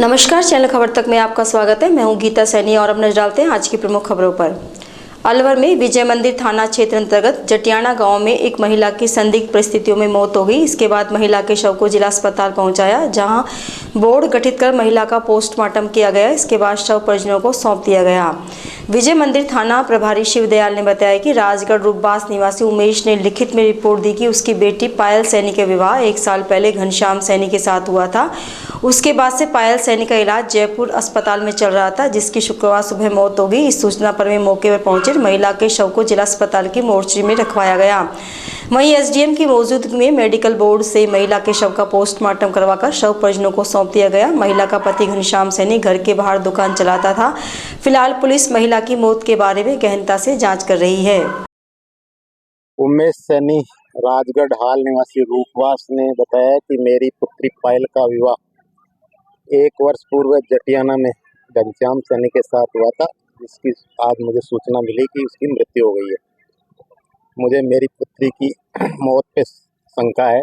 नमस्कार, चैनल खबर तक में आपका स्वागत है। मैं हूं गीता सैनी और अब नजर डालते हैं आज की प्रमुख खबरों पर। अलवर में विजय मंदिर थाना क्षेत्र अंतर्गत जटियाना गांव में एक महिला की संदिग्ध परिस्थितियों में मौत हो गई। इसके बाद महिला के शव को जिला अस्पताल पहुंचाया, जहां बोर्ड गठित कर महिला का पोस्टमार्टम किया गया। इसके बाद शव परिजनों को सौंप दिया गया। विजय मंदिर थाना प्रभारी शिवदयाल ने बताया कि राजगढ़ रूपबास निवासी उमेश ने लिखित में रिपोर्ट दी कि उसकी बेटी पायल सैनी का विवाह 1 साल पहले घनश्याम सैनी के साथ हुआ था। उसके बाद से पायल सैनी का इलाज जयपुर अस्पताल में चल रहा था, जिसकी शुक्रवार सुबह मौत हो गई। इस सूचना पर वे मौके पर पहुंचे। महिला के शव को जिला अस्पताल की मोर्चरी में रखवाया गया। वहीं एसडीएम की मौजूदगी में मेडिकल बोर्ड से महिला के शव का पोस्टमार्टम करवाकर शव परिजनों को सौंप दिया गया। महिला का पति घनश्याम सैनी घर के बाहर दुकान चलाता था। फिलहाल पुलिस महिला की मौत के बारे में गहनता से जांच कर रही है। उमेश सैनी राजगढ़ हाल निवासी रूपवास ने बताया कि मेरी पुत्री पायल का विवाह 1 वर्ष पूर्व जटियाना में घनश्याम सैनी के साथ हुआ था, जिसकी आज मुझे सूचना मिली कि उसकी मृत्यु हो गई है। मुझे मेरी पुत्री की मौत पे शंका है,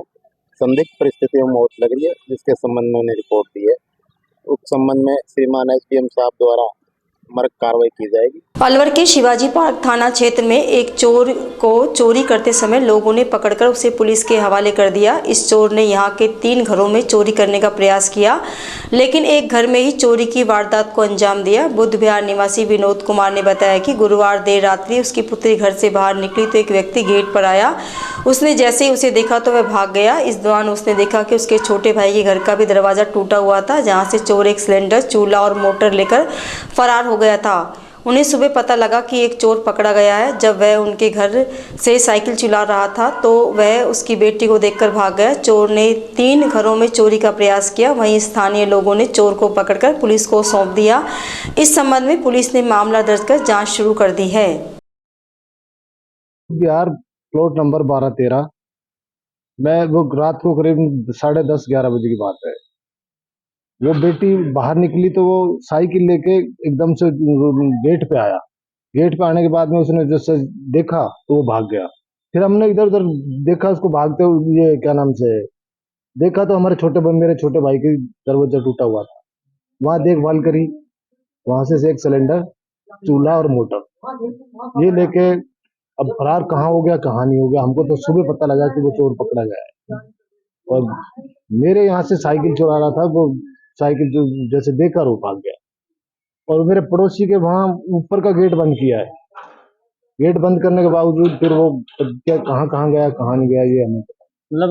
संदिग्ध परिस्थितियों में मौत लग रही है, जिसके संबंध में उन्हें रिपोर्ट दी है। उस संबंध में श्रीमान एसडीएम साहब द्वारा मर्ग कार्रवाई की जाएगी। अलवर के शिवाजी पार्क थाना क्षेत्र में एक चोर को चोरी करते समय लोगों ने पकड़कर उसे पुलिस के हवाले कर दिया। इस चोर ने यहां के 3 घरों में चोरी करने का प्रयास किया, लेकिन एक घर में ही चोरी की वारदात को अंजाम दिया। बुद्ध विहार निवासी विनोद कुमार ने बताया कि गुरुवार देर रात्रि उसकी पुत्री घर से बाहर निकली तो एक व्यक्ति गेट पर आया। उसने जैसे ही उसे देखा तो वह भाग गया। इस दौरान उसने देखा कि उसके छोटे भाई के घर का भी दरवाजा टूटा हुआ था, जहां से चोर एक सिलेंडर, चूल्हा और मोटर लेकर फरार हो गया था। उन्हें सुबह पता लगा कि एक चोर पकड़ा गया है। जब वह उनके घर से साइकिल चला रहा था तो वह उसकी बेटी को देखकर भाग गया। चोर ने 3 घरों में चोरी का प्रयास किया। वहीं स्थानीय लोगों ने चोर को पकड़कर पुलिस को सौंप दिया। इस संबंध में पुलिस ने मामला दर्ज कर जांच शुरू कर दी है। बिहार प्लॉट नंबर 12-13 मैं वो रात को करीब 10:30-11 बजे की बात है। वो बेटी बाहर निकली तो वो साइकिल लेके एकदम से गेट पे आया। गेट पे आने के बाद में उसने जैसे देखा तो वो भाग गया। फिर हमने इधर उधर देखा उसको भागते हुए, ये क्या नाम से देखा तो मेरे छोटे भाई के दरवाजा टूटा हुआ था। वहां देखभाल करी, वहां से एक सिलेंडर, चूल्हा और मोटर ये लेके अब फरार कहाँ हो गया कहाँ नहीं हो गया, हमको तो सुबह पता लगा कि वो चोर पकड़ा गया है। और मेरे यहाँ से साइकिल चुरा रहा था, वो साइकिल जो जैसे देखकर वो भाग गया। और मेरे पड़ोसी के वहाँ ऊपर का गेट बंद किया है। गेट बंद करने के बावजूद फिर वो क्या कहाँ गया कहाँ नहीं गया ये हमें मतलब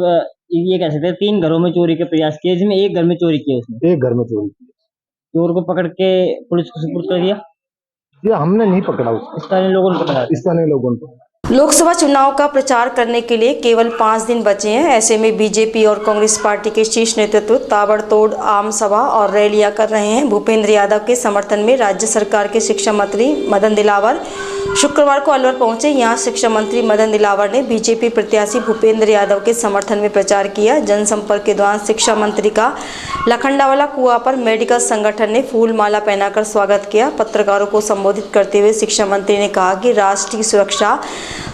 ये कह सकते हैं 3 घरों में चोरी के प्रयास किए, जिसमें एक घर में चोरी किया उसने। एक घर में चोरी की। चोर को पकड़ के पुलिस को सुपुर्द कर दिया। ये हमने नहीं पकड़ा उसको, स्थानीय लोगों ने पकड़ा। स्थानीय लोगों ने पकड़ा। लोकसभा चुनाव का प्रचार करने के लिए केवल 5 दिन बचे हैं। ऐसे में बीजेपी और कांग्रेस पार्टी के शीर्ष नेतृत्व ताबड़तोड़ आम सभा और रैलियां कर रहे हैं। भूपेंद्र यादव के समर्थन में राज्य सरकार के शिक्षा मंत्री मदन दिलावर शुक्रवार को अलवर पहुंचे। यहां शिक्षा मंत्री मदन दिलावर ने बीजेपी प्रत्याशी भूपेंद्र यादव के समर्थन में प्रचार किया। जनसंपर्क के दौरान शिक्षा मंत्री का लखंडावाला कुआं पर मेडिकल संगठन ने फूल माला पहनाकर स्वागत किया। पत्रकारों को संबोधित करते हुए शिक्षा मंत्री ने कहा कि राष्ट्र की सुरक्षा,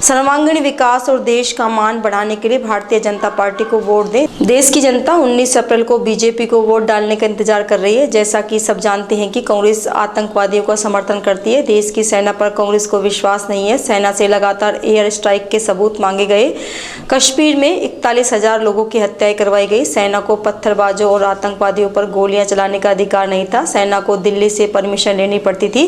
सर्वांगीण विकास और देश का मान बढ़ाने के लिए भारतीय जनता पार्टी को वोट दें। देश की जनता 19 अप्रैल को बीजेपी को वोट डालने का इंतजार कर रही है। जैसा कि सब जानते हैं कि कांग्रेस आतंकवादियों का समर्थन करती है। देश की सेना पर कांग्रेस को विश्वास नहीं है। सेना से लगातार एयर स्ट्राइक के सबूत मांगे गए। कश्मीर में 41,000 लोगों की हत्याएं करवाई गई। सेना को पत्थरबाजों और आतंकवादियों पर गोलियां चलाने का अधिकार नहीं था। सेना को दिल्ली से परमिशन लेनी पड़ती थी।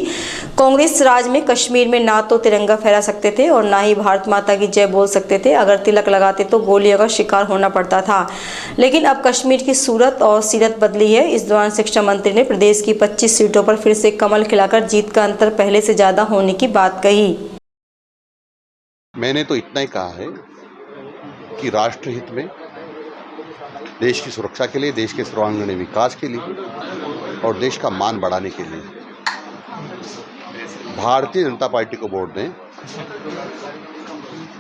कांग्रेस राज में कश्मीर में ना तो तिरंगा फहरा सकते थे और ना ही भारत माता की जय बोल सकते थे। अगर तिलक लगाते तो गोलियों का शिकार होना पड़ता था। लेकिन अब कश्मीर की सूरत और सीरत बदली है। इस दौरान शिक्षा मंत्री ने प्रदेश की 25 सीटों पर फिर से कमल खिलाकर जीत का अंतर पहले से ज्यादा होने की बात कही। मैंने तो इतना ही कहा है कि राष्ट्र हित में, देश की सुरक्षा के लिए, देश के सर्वांगीण विकास के लिए और देश का मान बढ़ाने के लिए भारतीय जनता पार्टी को वोट दें,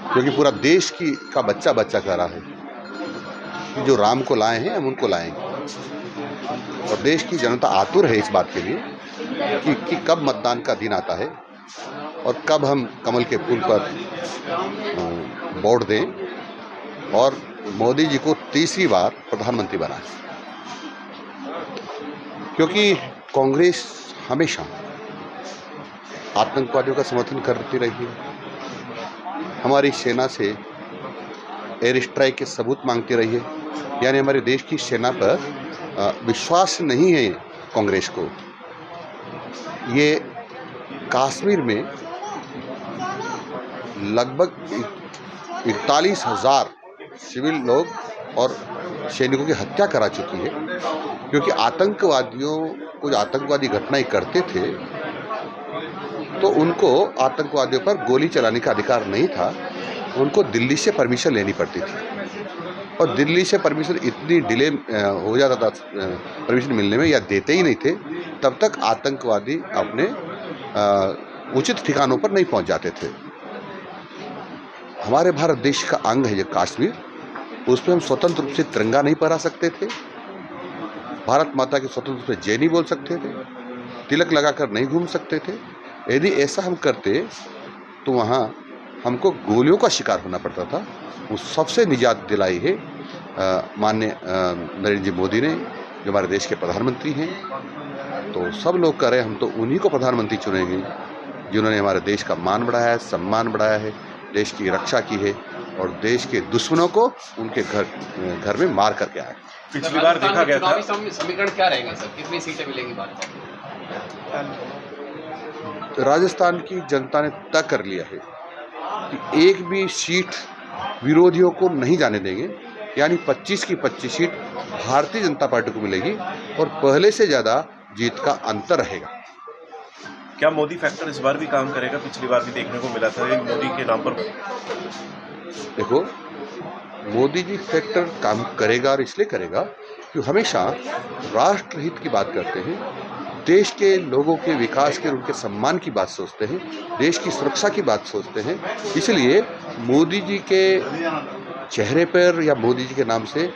क्योंकि पूरा देश का बच्चा कह रहा है कि जो राम को लाए हैं हम उनको लाएंगे। और देश की जनता आतुर है इस बात के लिए कि कब मतदान का दिन आता है और कब हम कमल के फूल पर वोट दें और मोदी जी को तीसरी बार प्रधानमंत्री बनाएं। क्योंकि कांग्रेस हमेशा आतंकवादियों का समर्थन करती रही है, हमारी सेना से एयर स्ट्राइक के सबूत मांगती रही है। यानी हमारे देश की सेना पर विश्वास नहीं है कांग्रेस को। ये कश्मीर में लगभग 41,000 सिविल लोग और सैनिकों की हत्या करा चुकी है, क्योंकि आतंकवादियों को जो आतंकवादी घटनाएं करते थे तो उनको आतंकवादियों पर गोली चलाने का अधिकार नहीं था, उनको दिल्ली से परमिशन लेनी पड़ती थी और दिल्ली से परमिशन इतनी डिले हो जाता था परमिशन मिलने में, या देते ही नहीं थे, तब तक आतंकवादी अपने उचित ठिकानों पर नहीं पहुंच जाते थे। हमारे भारत देश का अंग है जो कश्मीर, उस पर हम स्वतंत्र रूप से तिरंगा नहीं फहरा सकते थे, भारत माता के स्वतंत्र रूप से जय नहीं बोल सकते थे, तिलक लगाकर नहीं घूम सकते थे। यदि ऐसा हम करते तो वहाँ हमको गोलियों का शिकार होना पड़ता था। वो सबसे निजात दिलाई है माननीय नरेंद्र जी मोदी ने, जो हमारे देश के प्रधानमंत्री हैं। तो सब लोग कह रहे हैं हम तो उन्हीं को प्रधानमंत्री चुनेंगे जिन्होंने हमारे देश का मान बढ़ाया है, सम्मान बढ़ाया है, देश की रक्षा की है और देश के दुश्मनों को उनके घर में मार करके आए। पिछली बार देखा गया था। समीकरण क्या रहेगा सर, कितनी सीटें मिलेंगी बात? राजस्थान की जनता ने तय कर लिया है कि एक भी सीट विरोधियों को नहीं जाने देंगे, यानी 25 की 25 सीट भारतीय जनता पार्टी को मिलेगी और पहले से ज़्यादा जीत का अंतर रहेगा। क्या मोदी फैक्टर इस बार भी काम करेगा? पिछली बार भी देखने को मिला था मोदी के नाम पर। देखो, मोदी जी फैक्टर काम करेगा और इसलिए करेगा कि हमेशा राष्ट्र हित की बात करते हैं, देश के लोगों के विकास के, उनके सम्मान की बात सोचते हैं, देश की सुरक्षा की बात सोचते हैं। इसलिए मोदी जी के चेहरे पर या मोदी जी के नाम से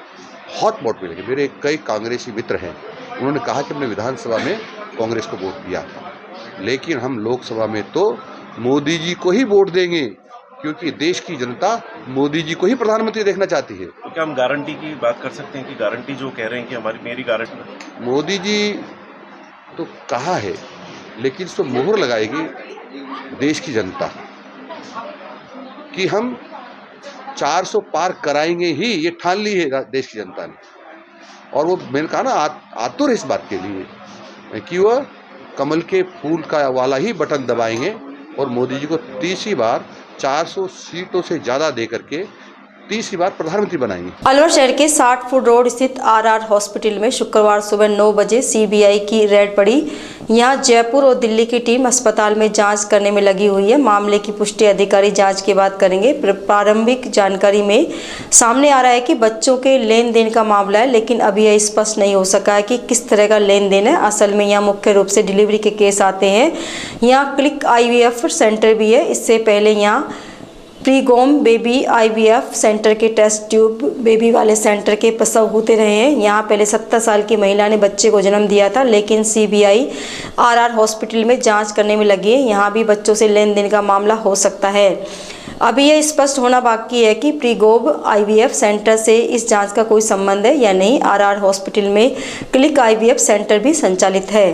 हॉट वोट मिलेंगे। मेरे कई कांग्रेसी मित्र हैं, उन्होंने कहा कि हमने विधानसभा में कांग्रेस को वोट दिया था, लेकिन हम लोकसभा में तो मोदी जी को ही वोट देंगे, क्योंकि देश की जनता मोदी जी को ही प्रधानमंत्री देखना चाहती है। तो क्या हम गारंटी की बात कर सकते हैं कि गारंटी जो कह रहे हैं कि मेरी गारंटी? मोदी जी तो कहा है, लेकिन इस पर मोहर लगाएगी देश की जनता कि हम 400 पार कराएंगे ही, ये ठान ली है देश की जनता ने। और वो मैंने कहा ना, आतुर इस बात के लिए कि वह कमल के फूल का वाला ही बटन दबाएंगे और मोदी जी को तीसरी बार 400 सीटों से ज़्यादा दे करके तीसरी बार प्रधानमंत्री बनाएंगे। अलवर शहर के 60 फुट रोड स्थित आरआर हॉस्पिटल में शुक्रवार सुबह 9 बजे सीबीआई की रेड पड़ी। यहां जयपुर और दिल्ली की टीम अस्पताल में जांच करने में लगी हुई है। मामले की पुष्टि अधिकारी जांच के बाद करेंगे। प्रारंभिक जानकारी में सामने आ रहा है कि बच्चों के लेन देन का मामला है, लेकिन अभी यह स्पष्ट नहीं हो सका है कि किस तरह का लेन देन है। असल में यहाँ मुख्य रूप से डिलीवरी के केस आते हैं। यहाँ क्लिक IVF सेंटर भी है। इससे पहले यहाँ प्रीगोम बेबी IVF सेंटर के टेस्ट ट्यूब बेबी वाले सेंटर के प्रसव होते रहे हैं। यहाँ पहले 70 साल की महिला ने बच्चे को जन्म दिया था, लेकिन CBI RR हॉस्पिटल में जांच करने में लगी है। यहाँ भी बच्चों से लेन देन का मामला हो सकता है। अभी यह स्पष्ट होना बाकी है कि प्रीगोम IVF सेंटर से इस जांच का कोई संबंध है या नहीं। RR हॉस्पिटल में क्लिक IVF सेंटर भी संचालित है।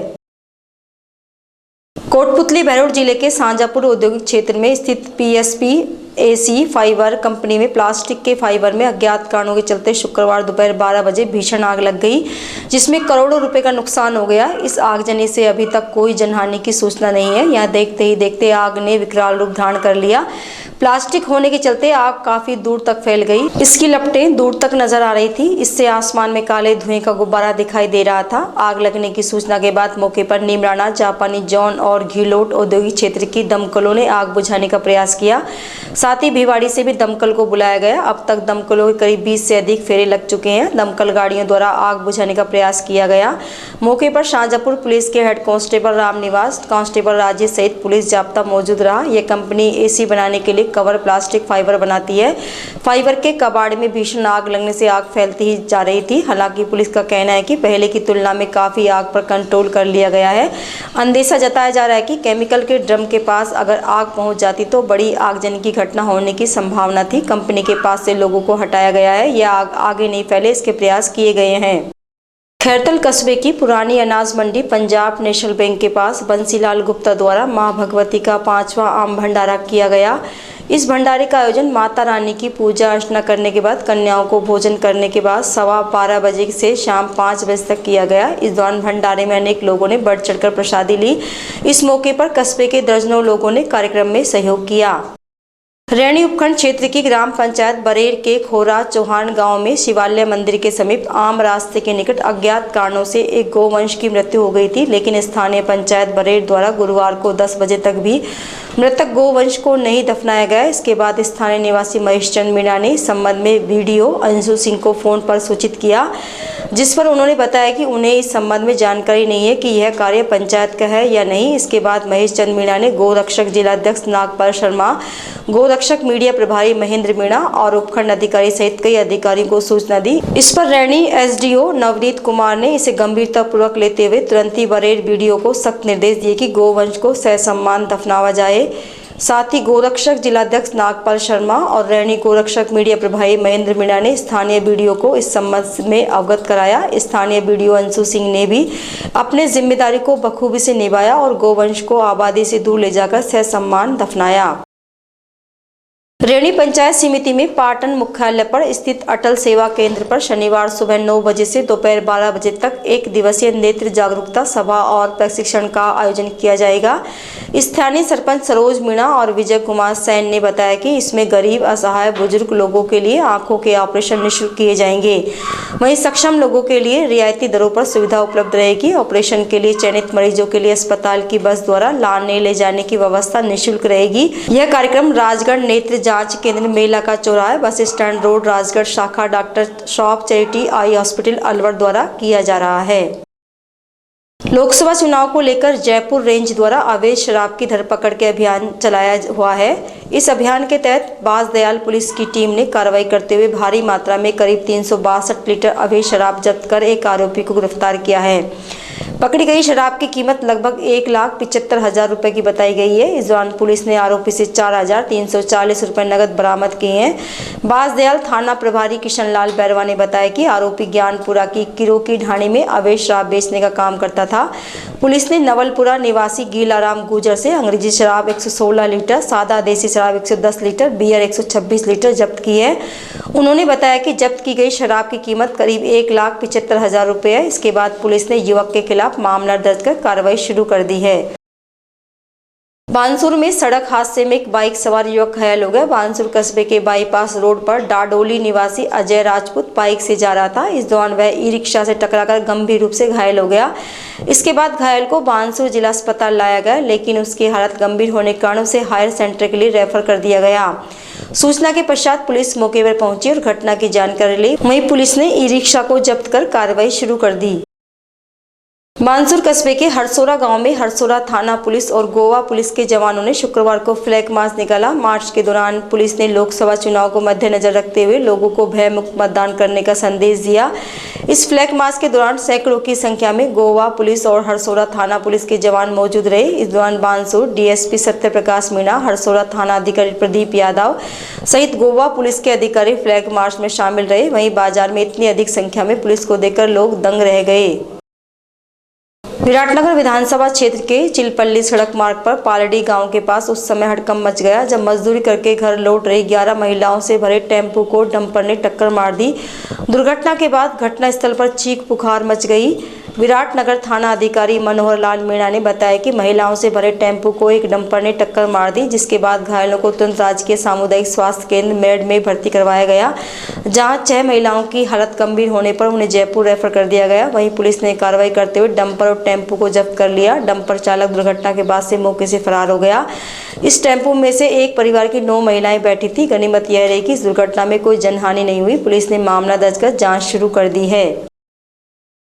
कोटपुतली बहरोड जिले के सांजापुर औद्योगिक क्षेत्र में स्थित PSP-AC फाइबर कंपनी में प्लास्टिक के फाइबर में अज्ञात कारणों के चलते शुक्रवार दोपहर 12 बजे भीषण आग लग गई, जिसमें करोड़ों रुपए का नुकसान हो गया। इस आगजनी से अभी तक कोई जनहानि की सूचना नहीं है। यहाँ देखते ही देखते आग ने विकराल रूप धारण कर लिया। प्लास्टिक होने के चलते आग काफी दूर तक फैल गई। इसकी लपटें दूर तक नजर आ रही थी। इससे आसमान में काले धुएं का गुब्बारा दिखाई दे रहा था। आग लगने की सूचना के बाद मौके पर नीमराना, जापानी जॉन और घिलोट औद्योगिक क्षेत्र की दमकलों ने आग बुझाने का प्रयास किया। साथ ही भिवाड़ी से भी दमकल को बुलाया गया। अब तक दमकलों के करीब 20 से अधिक फेरे लग चुके हैं। दमकल गाड़ियों द्वारा आग बुझाने का प्रयास किया गया। मौके पर शाहजहाँपुर पुलिस के head constable Ramniwas, constable Rajesh सहित पुलिस जाब्ता मौजूद रहा। यह कंपनी AC बनाने के लिए कवर प्लास्टिक फाइबर बनाती है। फाइबर के कबाड़ में भीषण आग लगने से आग फैलती ही जा रही थी। हालांकि पुलिस का कहना है कि पहले की तुलना में काफी आग पर कंट्रोल कर लिया गया है। अंदेशा जताया जा रहा है कि केमिकल के ड्रम के पास अगर आग पहुंच जाती तो बड़ी आगजनी की घटना होने की संभावना थी। कंपनी के पास से लोगों को हटाया गया है। यह आग आगे नहीं फैले, इसके प्रयास किए गए हैं। खैरतल कस्बे की पुरानी अनाज मंडी पंजाब नेशनल बैंक के पास बंसीलाल गुप्ता द्वारा मां भगवती का 5वां आम भंडारा किया गया। इस भंडारे का आयोजन माता रानी की पूजा अर्चना करने के बाद कन्याओं को भोजन करने के बाद 12:15 बजे से शाम 5 बजे तक किया गया। इस दौरान भंडारे में अनेक लोगों ने बढ़ चढ़कर प्रसादी ली। इस मौके पर कस्बे के दर्जनों लोगों ने कार्यक्रम में सहयोग किया। रैणी उपखंड क्षेत्र की ग्राम पंचायत बरेर के खोरा चौहान गांव में शिवालय मंदिर के समीप आम रास्ते के निकट अज्ञात कारणों से एक गोवंश की मृत्यु हो गई थी, लेकिन स्थानीय पंचायत बरेर द्वारा गुरुवार को 10 बजे तक भी मृतक गोवंश को नहीं दफनाया गया। इसके बाद स्थानीय निवासी महेश चंद मीणा ने इस संबंध में वीडियो अंशु सिंह को फोन पर सूचित किया, जिस पर उन्होंने बताया कि उन्हें इस संबंध में जानकारी नहीं है कि यह कार्य पंचायत का है या नहीं। इसके बाद महेश चंद मीणा ने गोरक्षक जिलाध्यक्ष नागपाल शर्मा, गोरक्षक मीडिया प्रभारी महेंद्र मीणा और उपखंड अधिकारी सहित कई अधिकारियों को सूचना दी। इस पर रैणी एसडीओ नवनीत कुमार ने इसे गंभीरता पूर्वक लेते हुए तुरंत ही बरेर वीडियो को सख्त निर्देश दिए कि गोवंश को ससम्मान दफनावा जाए। साथ ही गोरक्षक जिलाध्यक्ष नागपाल शर्मा और रैणी गोरक्षक मीडिया प्रभारी महेंद्र मीणा ने स्थानीय वीडियो को इस संबंध में अवगत कराया। स्थानीय वीडियो अंशु सिंह ने भी अपने जिम्मेदारी को बखूबी से निभाया और गोवंश को आबादी से दूर ले जाकर ससम्मान दफनाया। रैणी पंचायत समिति में पाटन मुख्यालय पर स्थित अटल सेवा केंद्र पर शनिवार सुबह 9 बजे से दोपहर 12 बजे तक एक दिवसीय नेत्र जागरूकता सभा और प्रशिक्षण का आयोजन किया जाएगा। स्थानीय सरपंच सरोज मीणा और विजय कुमार सैन ने बताया कि इसमें गरीब, असहाय, बुजुर्ग लोगों के लिए आंखों के ऑपरेशन निःशुल्क किए जाएंगे। वहीं सक्षम लोगों के लिए रियायती दरों पर सुविधा उपलब्ध रहेगी। ऑपरेशन के लिए चयनित मरीजों के लिए अस्पताल की बस द्वारा लाने ले जाने की व्यवस्था निःशुल्क रहेगी। यह कार्यक्रम राजगढ़ नेत्र जांच केंद्र मेला का चौराहा बस स्टैंड रोड राजगढ़ शाखा doctor shop charity eye hospital Alwar द्वारा किया जा रहा है। लोकसभा चुनाव को लेकर जयपुर रेंज द्वारा अवैध शराब की धरपकड़ के अभियान चलाया हुआ है। इस अभियान के तहत बाजदयाल पुलिस की टीम ने कार्रवाई करते हुए भारी मात्रा में करीब 362 लीटर अवैध शराब जब्त कर एक आरोपी को गिरफ्तार किया है। पकड़ी गई शराब की कीमत लगभग 1,75,000 रुपए की बताई गई है। इस दौरान पुलिस ने आरोपी से 4,340 रुपए नकद बरामद किए हैं। बाजदयाल थाना प्रभारी किशन लाल बैरवा ने बताया कि आरोपी ज्ञानपुरा की किरो की ढाणी में अवैध शराब बेचने का काम करता था। पुलिस ने नवलपुरा निवासी गीलाराम गुजर से अंग्रेजी शराब 116 लीटर, सादा देसी शराब 110 लीटर, बियर 126 लीटर जब्त की है। उन्होंने बताया कि जब्त की गई शराब की कीमत करीब 1,75,000 रुपए है। इसके बाद पुलिस ने युवक के खिलाफ मामला दर्ज कर कार्रवाई शुरू कर दी है। बानसूर में सड़क हादसे में एक बाइक सवार युवक घायल हो गया। बानसूर कस्बे के बाईपास रोड पर डाडोली निवासी अजय राजपूत बाइक से जा रहा था। इस दौरान वह ई रिक्शा से टकराकर गंभीर रूप से घायल हो गया। इसके बाद घायल को बानसूर जिला अस्पताल लाया गया, लेकिन उसकी हालत गंभीर होने के कारण उसे हायर सेंटर के लिए रेफर कर दिया गया। सूचना के पश्चात पुलिस मौके पर पहुंची और घटना की जानकारी ली। वहीं पुलिस ने ई रिक्शा को जब्त कर कार्रवाई शुरू कर दी। बानसूर कस्बे के हरसोरा गांव में हरसोरा थाना पुलिस और गोवा पुलिस के जवानों ने शुक्रवार को फ्लैग मार्च निकाला। मार्च के दौरान पुलिस ने लोकसभा चुनाव को मद्देनजर रखते हुए लोगों को भयमुक्त मतदान करने का संदेश दिया। इस फ्लैग मार्च के दौरान सैकड़ों की संख्या में गोवा पुलिस और हरसोरा थाना पुलिस के जवान मौजूद रहे। इस दौरान बानसूर डीएसपी सत्य प्रकाश मीणा, हरसोरा थाना अधिकारी प्रदीप यादव सहित गोवा पुलिस के अधिकारी फ्लैग मार्च में शामिल रहे। वहीं बाजार में इतनी अधिक संख्या में पुलिस को देखकर लोग दंग रह गए। विराटनगर विधानसभा क्षेत्र के चिलपल्ली सड़क मार्ग पर पालड़ी गांव के पास उस समय हड़कंप मच गया जब मजदूरी करके घर लौट रही 11 महिलाओं से भरे टेम्पो को डंपर ने टक्कर मार दी। दुर्घटना के बाद घटनास्थल पर चीख पुकार मच गई। विराटनगर थाना अधिकारी मनोहर लाल मीणा ने बताया कि महिलाओं से भरे टेम्पो को एक डंपर ने टक्कर मार दी, जिसके बाद घायलों को तुरंत राजकीय सामुदायिक स्वास्थ्य केंद्र मेड में भर्ती करवाया गया, जहां 6 महिलाओं की हालत गंभीर होने पर उन्हें जयपुर रेफर कर दिया गया। वहीं पुलिस ने कार्रवाई करते हुए डंपर और टेम्पो को जब्त कर लिया। डंपर चालक दुर्घटना के बाद से मौके से फरार हो गया। इस टेम्पो में से एक परिवार की 9 महिलाएं बैठी थी। गनीमत यह रही कि इस दुर्घटना में कोई जनहानि नहीं हुई। पुलिस ने मामला दर्ज कर जाँच शुरू कर दी है।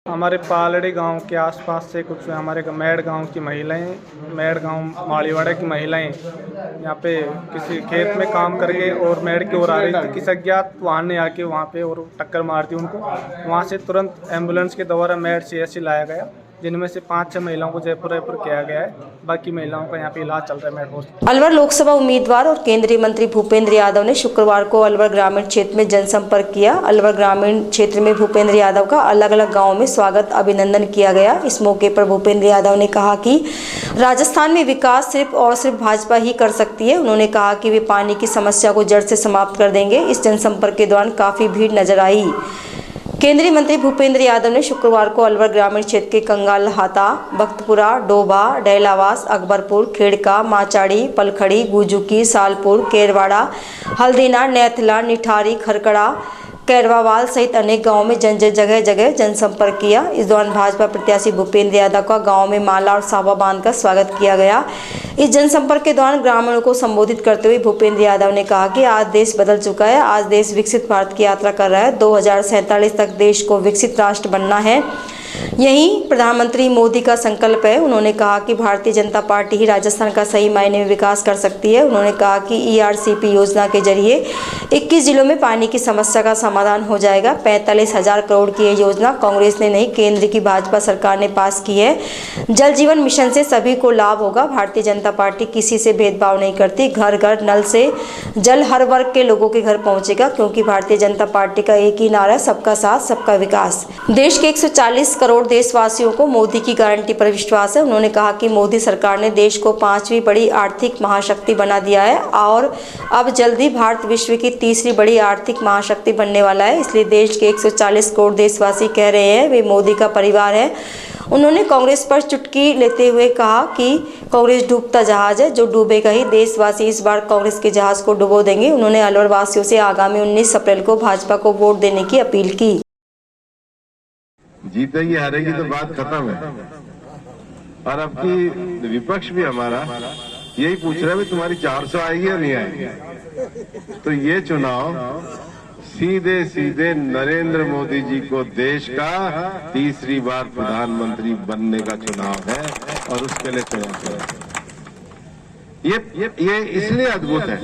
हमारे पालड़ी गांव के आसपास से कुछ हमारे मेड़ गांव की महिलाएं, मेड़ गांव माड़ीवाड़ा की महिलाएं यहाँ पे किसी खेत में काम करके और मेड़ की ओर आ रही थी। किसी अज्ञात वाहन ने आके वहाँ पे और टक्कर मार दी उनको। वहाँ से तुरंत एम्बुलेंस के द्वारा मेड़ CHC लाया गया। जिनमें से 5-6 महिलाओं को जयपुर रेफर किया गया है। बाकी महिलाओं का यहाँ पे इलाज चल रहा है मेडकोस। अलवर लोकसभा उम्मीदवार और केंद्रीय मंत्री भूपेंद्र यादव ने शुक्रवार को अलवर ग्रामीण क्षेत्र में जनसंपर्क किया। अलवर ग्रामीण क्षेत्र में भूपेंद्र यादव का अलग अलग गाँव में स्वागत अभिनंदन किया गया। इस मौके पर भूपेंद्र यादव ने कहा कि राजस्थान में विकास सिर्फ और सिर्फ भाजपा ही कर सकती है। उन्होंने कहा कि वे पानी की समस्या को जड़ से समाप्त कर देंगे। इस जनसंपर्क के दौरान काफी भीड़ नजर आई। केंद्रीय मंत्री भूपेंद्र यादव ने शुक्रवार को अलवर ग्रामीण क्षेत्र के कंगाल हाता, बख्तपुरा, डोभा, डैलावास, अकबरपुर, खेड़का, माचाड़ी, पलखड़ी, गुजुकी, सालपुर, केरवाड़ा, हल्दीना, नैथला, निठारी, खरकड़ा, कैरवावाल सहित अनेक गांवों में जगह जगह जनसंपर्क किया। इस दौरान भाजपा प्रत्याशी भूपेंद्र यादव का गांव में माला और सावा बांधकर स्वागत किया गया। इस जनसंपर्क के दौरान ग्रामीणों को संबोधित करते हुए भूपेंद्र यादव ने कहा कि आज देश बदल चुका है। आज देश विकसित भारत की यात्रा कर रहा है। 2047 तक देश को विकसित राष्ट्र बनना है। यही प्रधानमंत्री मोदी का संकल्प है। उन्होंने कहा कि भारतीय जनता पार्टी ही राजस्थान का सही मायने में विकास कर सकती है। उन्होंने कहा कि ERCP योजना के जरिए 21 जिलों में पानी की समस्या का समाधान हो जाएगा। 45,000 करोड़ की यह योजना कांग्रेस ने नहीं, केंद्र की भाजपा सरकार ने पास की है। जल जीवन मिशन से सभी को लाभ होगा। भारतीय जनता पार्टी किसी से भेदभाव नहीं करती। घर घर नल से जल हर वर्ग के लोगों के घर पहुंचेगा, क्योंकि भारतीय जनता पार्टी का एक ही नारा है, सबका साथ सबका विकास। देश के 140 करोड़ देशवासियों को मोदी की गारंटी पर विश्वास है। उन्होंने कहा कि मोदी सरकार ने देश को 5वीं बड़ी आर्थिक महाशक्ति बना दिया है और अब जल्दी भारत विश्व की 3री बड़ी आर्थिक महाशक्ति बनने वाला है। इसलिए देश के 140 करोड़ देशवासी कह रहे हैं वे मोदी का परिवार है। उन्होंने कांग्रेस पर चुटकी लेते हुए कहा कि कांग्रेस डूबता जहाज है, जो डूबेगा ही। देशवासी इस बार कांग्रेस के जहाज को डुबो देंगे। उन्होंने अलवर वासियों से आगामी 19 अप्रैल को भाजपा को वोट देने की अपील की। जीतेगी हारेगी तो बात खत्म है। और अब की विपक्ष भी हमारा यही पूछ रहा है भी तुम्हारी 400 आएगी या नहीं आएगी। तो ये चुनाव सीधे सीधे नरेंद्र मोदी जी को देश का 3री बार प्रधानमंत्री बनने का चुनाव है और उसके लिए चुनाव है। ये इसलिए अद्भुत है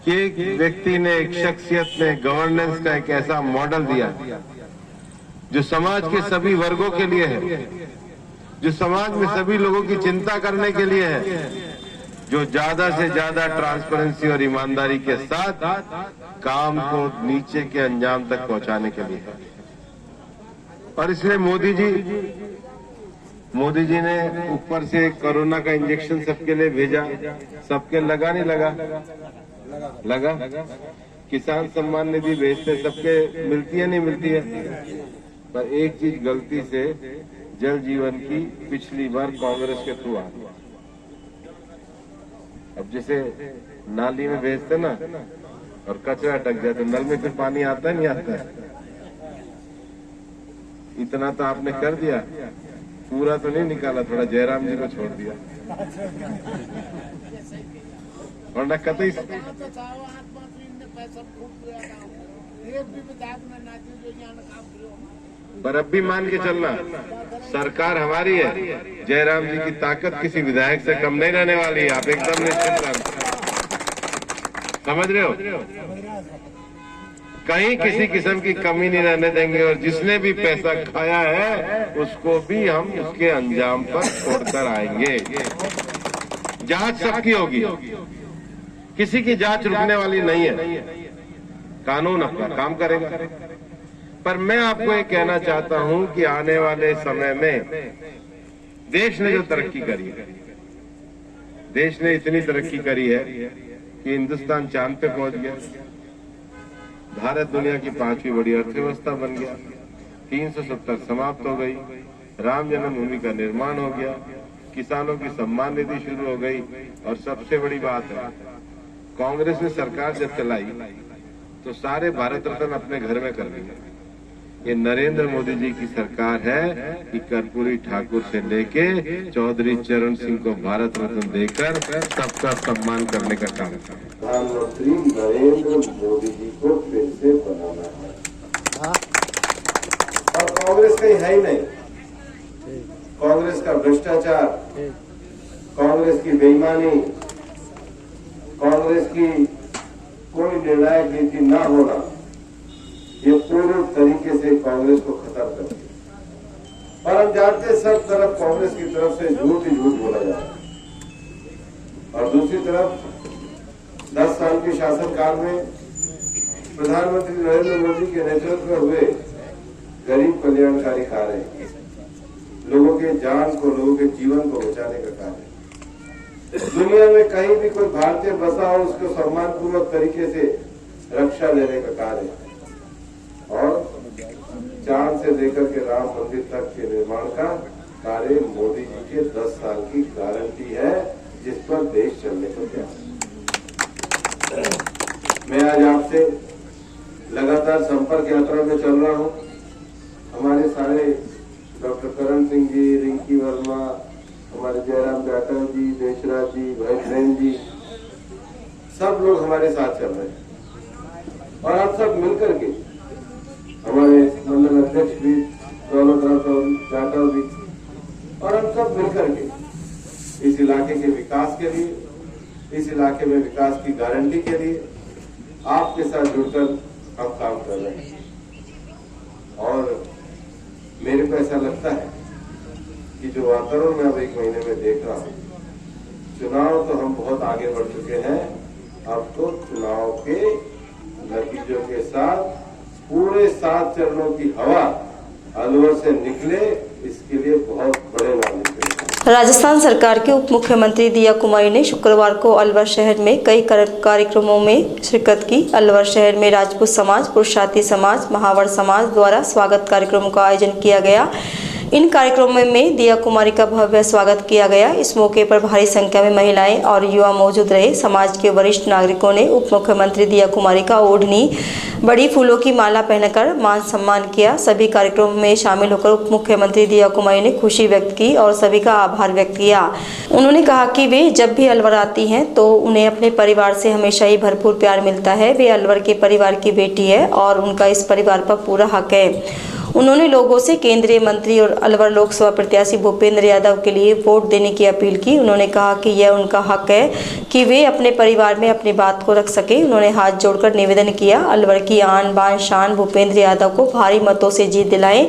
कि एक व्यक्ति ने, एक शख्सियत ने गवर्नेंस का एक ऐसा मॉडल दिया जो समाज के सभी वर्गों के लिए है, जो समाज में सभी लोगों की चिंता करने के लिए है, जो ज्यादा से ज्यादा ट्रांसपेरेंसी और ईमानदारी के साथ काम को नीचे के अंजाम तक पहुंचाने के लिए है। और इसलिए मोदी जी ने ऊपर से कोरोना का इंजेक्शन सबके लिए भेजा। सबके लगा नहीं लगा किसान सम्मान निधि भेजते, सबके मिलती है नहीं मिलती है। पर एक चीज गलती से जल जीवन की पिछली बार कांग्रेस के थ्रू आ गया। अब जैसे नाली में भेजते ना और कचरा अटक जाए तो नल में फिर पानी आता है नहीं आता है। इतना तो आपने कर दिया, पूरा तो नहीं निकाला, थोड़ा जयराम जी को छोड़ दिया। वरना कतई पर अब भी मान के चलना, सरकार हमारी है। जयराम जी की ताकत किसी विधायक से कम नहीं रहने वाली है। आप एकदम निश्चित रहना, समझ रहे हो। कहीं किसी किस्म की कमी नहीं रहने देंगे। और जिसने भी पैसा खाया है उसको भी हम उसके अंजाम पर छोड़कर आएंगे। जांच सबकी होगी, किसी की जांच रुकने वाली नहीं है। कानून अपना काम करेगा। पर मैं आपको ये कहना चाहता हूं कि आने वाले समय में देश ने जो तरक्की करी है, देश ने इतनी तरक्की करी है कि हिंदुस्तान चांद पे पहुंच गया। भारत दुनिया की 5वीं बड़ी अर्थव्यवस्था बन गया। 370 समाप्त हो गई। राम जन्मभूमि का निर्माण हो गया। किसानों की सम्मान निधि शुरू हो गई। और सबसे बड़ी बात है, कांग्रेस ने सरकार जब चलाई तो सारे भारत रत्न अपने घर में कर दिया। ये नरेंद्र मोदी जी की सरकार है कि कर्पूरी ठाकुर से लेके चौधरी चरण सिंह को भारत रत्न देकर सबका सम्मान करने का काम है। प्रधानमंत्री नरेंद्र मोदी जी को फिर से बनाना है। और कांग्रेस कहीं है ही नहीं। कांग्रेस का भ्रष्टाचार, कांग्रेस की बेईमानी, कांग्रेस की कोई निर्णायक नीति न होना, ये पूरे तरीके से कांग्रेस को खत्म कर दिया। और हम जानते हैं सब तरफ कांग्रेस की तरफ से झूठ ही झूठ बोला जा रहा है। और दूसरी तरफ 10 साल के शासनकाल में प्रधानमंत्री नरेंद्र मोदी के नेतृत्व में हुए गरीब कल्याणकारी कार्य, लोगों के जान को, लोगों के जीवन को बचाने का कार्य, दुनिया में कहीं भी कोई भारतीय बसा हो उसको सम्मानपूर्वक तरीके से रक्षा देने का कार्य, और चांद से लेकर के राम मंदिर तक के निर्माण का कार्य मोदी जी के 10 साल की गारंटी है, जिस पर देश चलने को तैयार। मैं आज आपसे लगातार संपर्क यात्रा में चल रहा हूं। हमारे सारे डॉक्टर करण सिंह जी, रिंकी वर्मा, हमारे जयराम जाटव जी, देशराज जी, भाई प्रेम जी, सब लोग हमारे साथ चल रहे हैं। और आप सब मिलकर के, हमारे मंडल अध्यक्ष भी दौलत जाटव भी, और हम सब मिलकर के इस इलाके के विकास के लिए, इस इलाके में विकास की गारंटी के लिए आपके साथ जुड़कर हम काम कर रहे हैं। और मेरे को ऐसा लगता है कि जो वातावरण मैं अब 1 महीने में देख रहा हूँ, चुनाव तो हम बहुत आगे बढ़ चुके हैं, अब तो चुनाव के नतीजों के साथ पूरे 7 चरणों की हवा अलवर से निकले, इसके लिए बहुत बड़े नागरिक। राजस्थान सरकार के उप मुख्यमंत्री दिया कुमारी ने शुक्रवार को अलवर शहर में कई कार्यक्रमों में शिरकत की। अलवर शहर में राजपूत समाज, पुरुषार्थी समाज, महावर समाज द्वारा स्वागत कार्यक्रमों का आयोजन किया गया। इन कार्यक्रमों में दिया कुमारी का भव्य स्वागत किया गया। इस मौके पर भारी संख्या में महिलाएं और युवा मौजूद रहे। समाज के वरिष्ठ नागरिकों ने उप मुख्यमंत्री दिया कुमारी का ओढ़नी, बड़ी फूलों की माला पहनकर मान सम्मान किया। सभी कार्यक्रमों में शामिल होकर उप मुख्यमंत्री दिया कुमारी ने खुशी व्यक्त की और सभी का आभार व्यक्त किया। उन्होंने कहा कि वे जब भी अलवर आती हैं तो उन्हें अपने परिवार से हमेशा ही भरपूर प्यार मिलता है। वे अलवर के परिवार की बेटी है और उनका इस परिवार पर पूरा हक है। उन्होंने लोगों से केंद्रीय मंत्री और अलवर लोकसभा प्रत्याशी भूपेंद्र यादव के लिए वोट देने की अपील की। उन्होंने कहा कि यह उनका हक है कि वे अपने परिवार में अपनी बात को रख सके। उन्होंने हाथ जोड़कर निवेदन किया, अलवर की आन बान शान भूपेंद्र यादव को भारी मतों से जीत दिलाएं।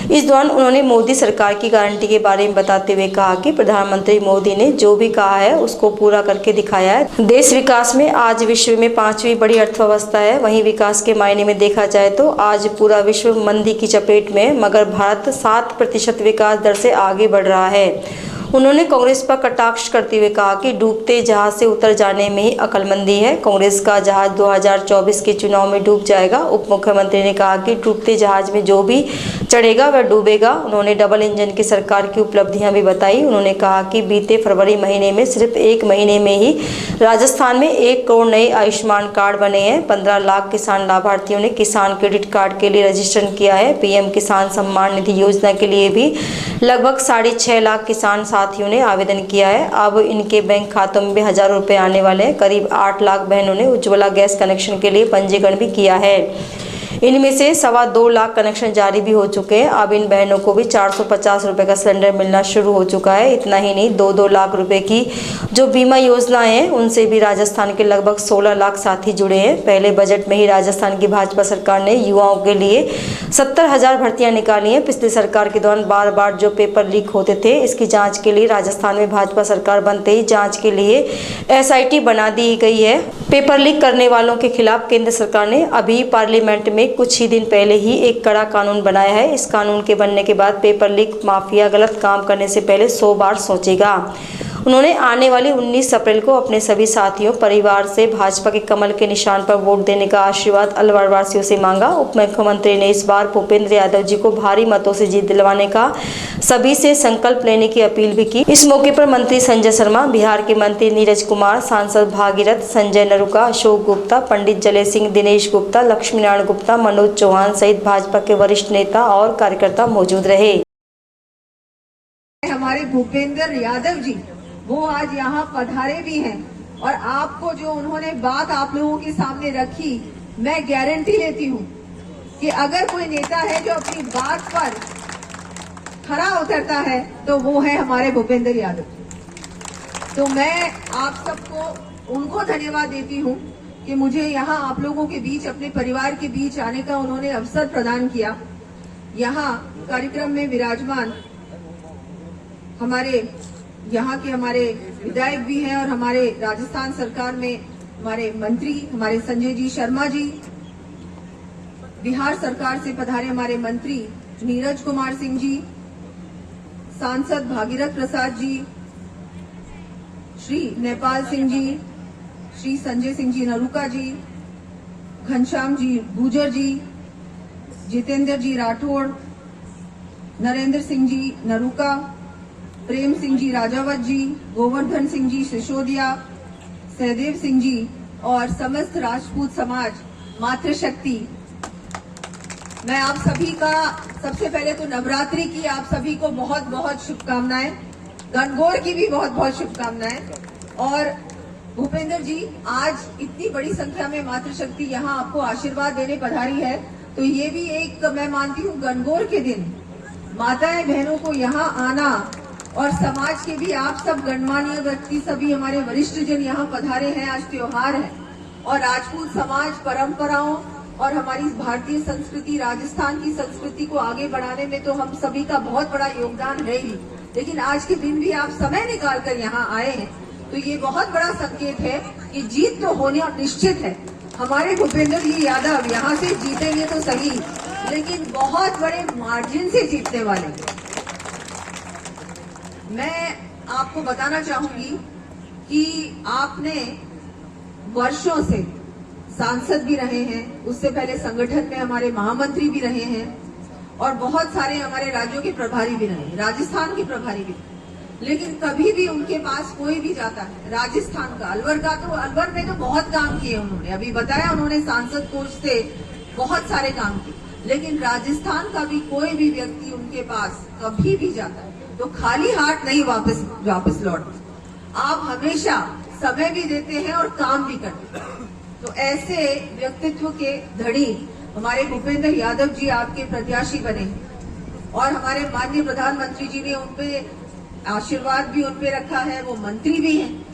इस दौरान उन्होंने मोदी सरकार की गारंटी के बारे में बताते हुए कहा कि प्रधानमंत्री मोदी ने जो भी कहा है उसको पूरा करके दिखाया है। देश विकास में आज विश्व में 5वीं बड़ी अर्थव्यवस्था है। वहीं विकास के मायने में देखा जाए तो आज पूरा विश्व मंदी की चपेट में, मगर भारत 7% विकास दर से आगे बढ़ रहा है। उन्होंने कांग्रेस पर कटाक्ष करते हुए कहा कि डूबते जहाज से उतर जाने में ही अक्लमंदी है। कांग्रेस का जहाज 2024 के चुनाव में डूब जाएगा। उप मुख्यमंत्री ने कहा कि डूबते जहाज में जो भी चढ़ेगा वह डूबेगा। उन्होंने डबल इंजन की सरकार की उपलब्धियां भी बताई। उन्होंने कहा कि बीते फरवरी महीने में सिर्फ 1 महीने में ही राजस्थान में 1 करोड़ नए आयुष्मान कार्ड बने हैं। 15 लाख किसान लाभार्थियों ने किसान क्रेडिट कार्ड के लिए रजिस्ट्रेशन किया है। पीएम किसान सम्मान निधि योजना के लिए भी लगभग 6.5 लाख किसान साथियों ने आवेदन किया है। अब इनके बैंक खातों में भी हजारों रुपए आने वाले हैं। करीब 8 लाख बहनों ने उज्ज्वला गैस कनेक्शन के लिए पंजीकरण भी किया है। इनमें से 2.25 लाख कनेक्शन जारी भी हो चुके हैं। अब इन बहनों को भी 450 रुपए का सिलेंडर मिलना शुरू हो चुका है। इतना ही नहीं, 2-2 लाख रुपए की जो बीमा योजनाएं हैं उनसे भी राजस्थान के लगभग 16 लाख साथी जुड़े हैं। पहले बजट में ही राजस्थान की भाजपा सरकार ने युवाओं के लिए 70,000 भर्तियां निकाली हैं। पिछली सरकार के दौरान बार बार जो पेपर लीक होते थे, इसकी जाँच के लिए राजस्थान में भाजपा सरकार बनते ही जाँच के लिए SIT बना दी गई है। पेपर लीक करने वालों के खिलाफ केंद्र सरकार ने अभी पार्लियामेंट में कुछ ही दिन पहले ही एक कड़ा कानून बनाया है। इस कानून के बनने के बाद पेपर लीक माफिया गलत काम करने से पहले 100 बार सोचेगा। उन्होंने आने वाली 19 अप्रैल को अपने सभी साथियों परिवार से भाजपा के कमल के निशान पर वोट देने का आशीर्वाद अलवर वासियों से मांगा। उप मुख्यमंत्री ने इस बार भूपेंद्र यादव जी को भारी मतों से जीत दिलवाने का सभी से संकल्प लेने की अपील भी की। इस मौके पर मंत्री संजय शर्मा, बिहार के मंत्री नीरज कुमार, सांसद भागीरथ, संजय नरुका, अशोक गुप्ता, पंडित जले सिंह, दिनेश गुप्ता, लक्ष्मी नारायण गुप्ता, मनोज चौहान सहित भाजपा के वरिष्ठ नेता और कार्यकर्ता मौजूद रहे। हमारे भूपेंद्र यादव जी वो आज यहाँ पधारे भी हैं और आपको जो उन्होंने बात आप लोगों के सामने रखी, मैं गारंटी लेती हूँ कि अगर कोई नेता है जो अपनी बात पर खरा उतरता है तो वो है हमारे भूपेंद्र यादव। तो मैं आप सबको उनको धन्यवाद देती हूँ कि मुझे यहाँ आप लोगों के बीच, अपने परिवार के बीच आने का उन्होंने अवसर प्रदान किया। यहाँ कार्यक्रम में विराजमान हमारे यहाँ के हमारे विधायक भी हैं और हमारे राजस्थान सरकार में हमारे मंत्री हमारे संजय जी शर्मा जी, बिहार सरकार से पधारे हमारे मंत्री नीरज कुमार सिंह जी, सांसद भागीरथ प्रसाद जी, श्री नेपाल सिंह जी, श्री संजय सिंह जी नरूका जी, घनश्याम जी गुर्जर जी, जितेंद्र जी राठौड़, नरेंद्र सिंह जी नरूका, प्रेम सिंह जी राजावत जी, गोवर्धन सिंह जी सिसोदिया, सहदेव सिंह जी और समस्त राजपूत समाज मातृशक्ति, मैं आप सभी का सबसे पहले तो नवरात्रि की आप सभी को बहुत बहुत शुभकामनाएं, गणगौर की भी बहुत बहुत शुभकामनाएं। और भूपेंद्र जी, आज इतनी बड़ी संख्या में मातृशक्ति यहाँ आपको आशीर्वाद देने पधारी है, तो ये भी एक मैं मानती हूँ गणगौर के दिन माताएं बहनों को यहाँ आना और समाज के भी आप सब गणमान्य व्यक्ति सभी हमारे वरिष्ठ जन यहाँ पधारे हैं, आज त्योहार है और राजपूत समाज परंपराओं और हमारी भारतीय संस्कृति राजस्थान की संस्कृति को आगे बढ़ाने में तो हम सभी का बहुत बड़ा योगदान है ही, लेकिन आज के दिन भी आप समय निकाल कर यहाँ आए हैं तो ये बहुत बड़ा संकेत है कि जीत तो होने और निश्चित है। हमारे भूपेंद्र जी यादव यहाँ से जीतेंगे तो सही, लेकिन बहुत बड़े मार्जिन से जीतने वाले। मैं आपको बताना चाहूंगी कि आपने वर्षों से सांसद भी रहे हैं, उससे पहले संगठन में हमारे महामंत्री भी रहे हैं और बहुत सारे हमारे राज्यों के प्रभारी भी रहे, राजस्थान के प्रभारी भी, लेकिन कभी भी उनके पास कोई भी जाता है राजस्थान का, अलवर में तो बहुत काम किए उन्होंने, अभी बताया उन्होंने सांसद कोष से बहुत सारे काम किए, लेकिन राजस्थान का भी कोई भी व्यक्ति उनके पास कभी भी जाता है तो खाली हाथ नहीं वापस लौटते। आप हमेशा समय भी देते हैं और काम भी करते हैं। तो ऐसे व्यक्तित्व के धड़ी हमारे भूपेंद्र यादव जी आपके प्रत्याशी बने और हमारे माननीय प्रधानमंत्री जी ने उनपे आशीर्वाद भी उनपे रखा है, वो मंत्री भी हैं।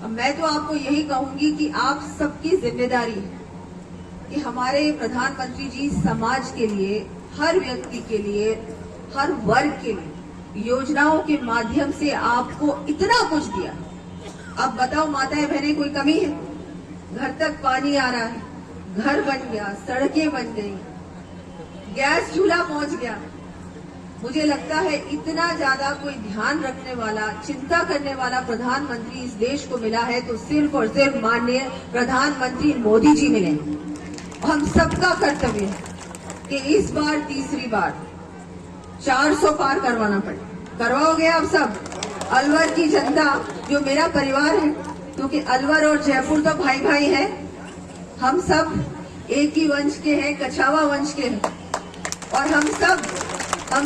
अब मैं तो आपको यही कहूंगी कि आप सबकी जिम्मेदारी है कि हमारे प्रधानमंत्री जी समाज के लिए, हर व्यक्ति के लिए, हर वर्ग के लिए योजनाओं के माध्यम से आपको इतना कुछ दिया। अब बताओ माताएं बहनें, कोई कमी है? घर तक पानी आ रहा है, घर बन गया, सड़कें बन गई, गैस चूल्हा पहुंच गया। मुझे लगता है इतना ज्यादा कोई ध्यान रखने वाला, चिंता करने वाला प्रधानमंत्री इस देश को मिला है तो सिर्फ और सिर्फ माननीय प्रधानमंत्री मोदी जी मिले। हम सबका कर्तव्य है कि इस बार तीसरी बार 400 पार करवाना पड़े। करवाओगे आप सब? अलवर की जनता जो मेरा परिवार है, क्योंकि अलवर और जयपुर तो भाई भाई हैं, हम सब एक ही वंश के हैं, कछावा वंश के हैं और हम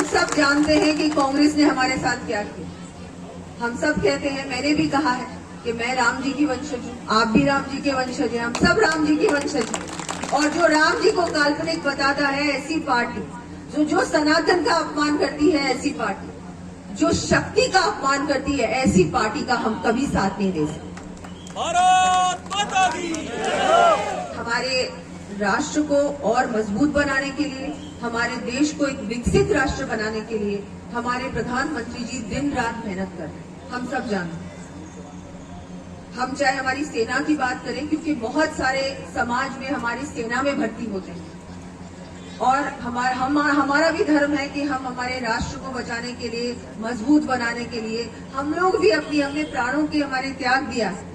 सब जानते हैं कि कांग्रेस ने हमारे साथ क्या किया। हम सब कहते हैं, मैंने भी कहा है कि मैं राम जी की वंशज हूँ, आप भी राम जी के वंशज हैं, हम सब राम जी की वंशज हैं। और जो राम जी को काल्पनिक बताता है ऐसी पार्टी, जो सनातन का अपमान करती है ऐसी पार्टी, जो शक्ति का अपमान करती है ऐसी पार्टी का हम कभी साथ नहीं दे सकते। भारत माता की जय। हमारे राष्ट्र को और मजबूत बनाने के लिए, हमारे देश को एक विकसित राष्ट्र बनाने के लिए हमारे प्रधानमंत्री जी दिन रात मेहनत कर रहे हैं। हम सब जानते हैं। हम चाहे हमारी सेना की बात करें, क्योंकि बहुत सारे समाज में हमारी सेना में भर्ती होते हैं और हमारा भी धर्म है कि हम हमारे राष्ट्र को बचाने के लिए, मजबूत बनाने के लिए हम लोग भी हमने प्राणों के हमारे त्याग दिया है।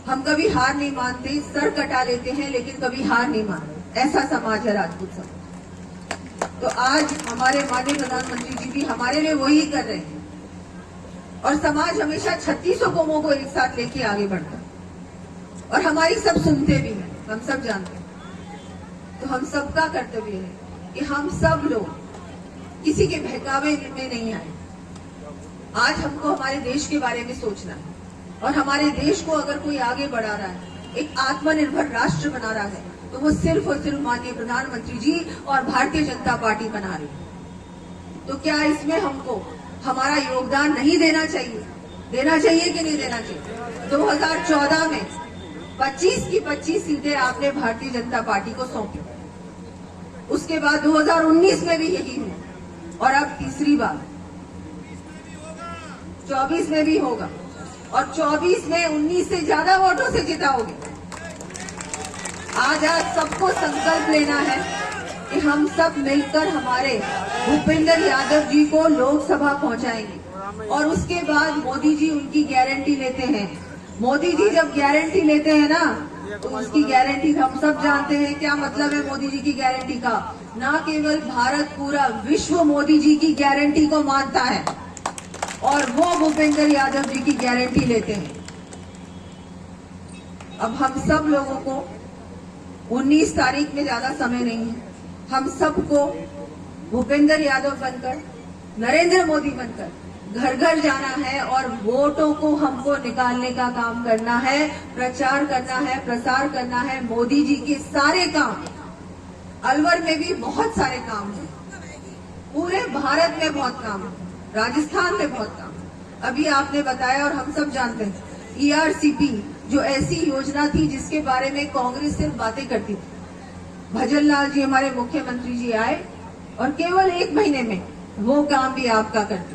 हम कभी हार नहीं मानते, सर कटा लेते हैं लेकिन कभी हार नहीं मानते। ऐसा समाज है राजपूत समाज। तो आज हमारे माननीय प्रधानमंत्री जी भी हमारे लिए वही कर रहे हैं और समाज हमेशा 36 कौमों को एक साथ लेके आगे बढ़ता है और हमारी सब सुनते भी हैं, हम सब जानते हैं। तो हम सबका कर्तव्य है कि हम सब लोग किसी के बहकावे में नहीं आए। आज हमको हमारे देश के बारे में सोचना है और हमारे देश को अगर कोई आगे बढ़ा रहा है, एक आत्मनिर्भर राष्ट्र बना रहा है, तो वो सिर्फ और सिर्फ माननीय प्रधानमंत्री जी और भारतीय जनता पार्टी बना रही है। तो क्या इसमें हमको हमारा योगदान नहीं देना चाहिए? देना चाहिए कि नहीं देना चाहिए? 2014 में 25 की 25 सीटें आपने भारतीय जनता पार्टी को सौंपी उसके बाद 2019 में भी यही हुआ और अब तीसरी बार 24 में भी होगा और 24 में 19 से ज्यादा वोटों से जिताओगे। आज सबको संकल्प लेना है कि हम सब मिलकर हमारे भूपेंद्र यादव जी को लोकसभा पहुंचाएंगे और उसके बाद मोदी जी उनकी गारंटी लेते हैं। मोदी जी जब गारंटी लेते हैं ना तो उसकी गारंटी हम सब जानते हैं क्या मतलब है मोदी जी की गारंटी का। ना केवल भारत, पूरा विश्व मोदी जी की गारंटी को मानता है और वो भूपेंद्र यादव जी की गारंटी लेते हैं। अब हम सब लोगों को 19 तारीख में ज्यादा समय नहीं है। हम सबको भूपेंद्र यादव बनकर, नरेंद्र मोदी बनकर घर घर जाना है और वोटों को हमको निकालने का काम करना है, प्रचार करना है, प्रसार करना है। मोदी जी के सारे काम, अलवर में भी बहुत सारे काम हैं, पूरे भारत में बहुत काम है, राजस्थान में बहुत काम है। अभी आपने बताया और हम सब जानते हैं ERCP जो ऐसी योजना थी जिसके बारे में कांग्रेस सिर्फ बातें करती थी। भजन लाल जी हमारे मुख्यमंत्री जी आए और केवल 1 महीने में वो काम भी आपका करते।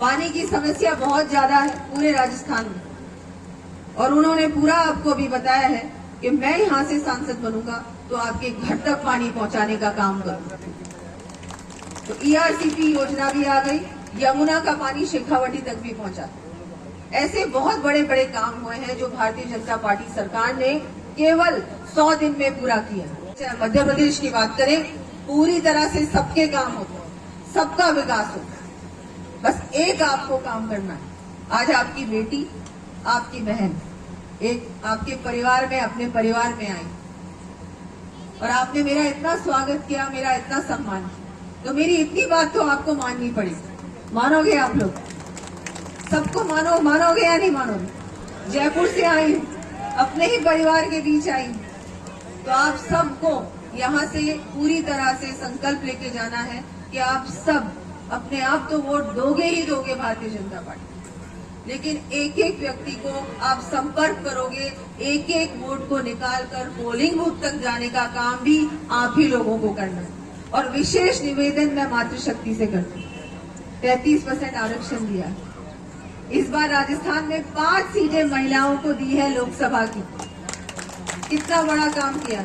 पानी की समस्या बहुत ज्यादा है पूरे राजस्थान में और उन्होंने पूरा आपको भी बताया है कि मैं यहाँ से सांसद बनूंगा तो आपके घर तक पानी पहुंचाने का काम करूंगा। तो ERCP योजना भी आ गई, यमुना का पानी शेखावटी तक भी पहुंचा। ऐसे बहुत बड़े बड़े काम हुए हैं जो भारतीय जनता पार्टी सरकार ने केवल 100 दिन में पूरा किया। मध्य प्रदेश की बात करें, पूरी तरह से सबके काम होते, सबका विकास होता। बस एक आपको काम करना है। आज आपकी बेटी, आपकी बहन एक आपके परिवार में, अपने परिवार में आई और आपने मेरा इतना स्वागत किया, मेरा इतना सम्मान किया, तो मेरी इतनी बात तो आपको माननी पड़ेगी। मानोगे आप लोग? सबको मानोगे या नहीं मानोगे? जयपुर से आई हूँ, अपने ही परिवार के बीच आई हूँ, तो आप सबको यहाँ से पूरी तरह से संकल्प लेके जाना है कि आप सब अपने आप तो वोट दोगे ही दोगे भारतीय जनता पार्टी, लेकिन एक एक व्यक्ति को आप संपर्क करोगे, एक एक वोट को निकालकर पोलिंग बूथ तक जाने का काम भी आप ही लोगों को करना है। और विशेष निवेदन मैं मातृशक्ति से करती हूँ, 33% आरक्षण दिया है। इस बार राजस्थान में 5 सीटें महिलाओं को दी है लोकसभा की। कितना बड़ा काम किया।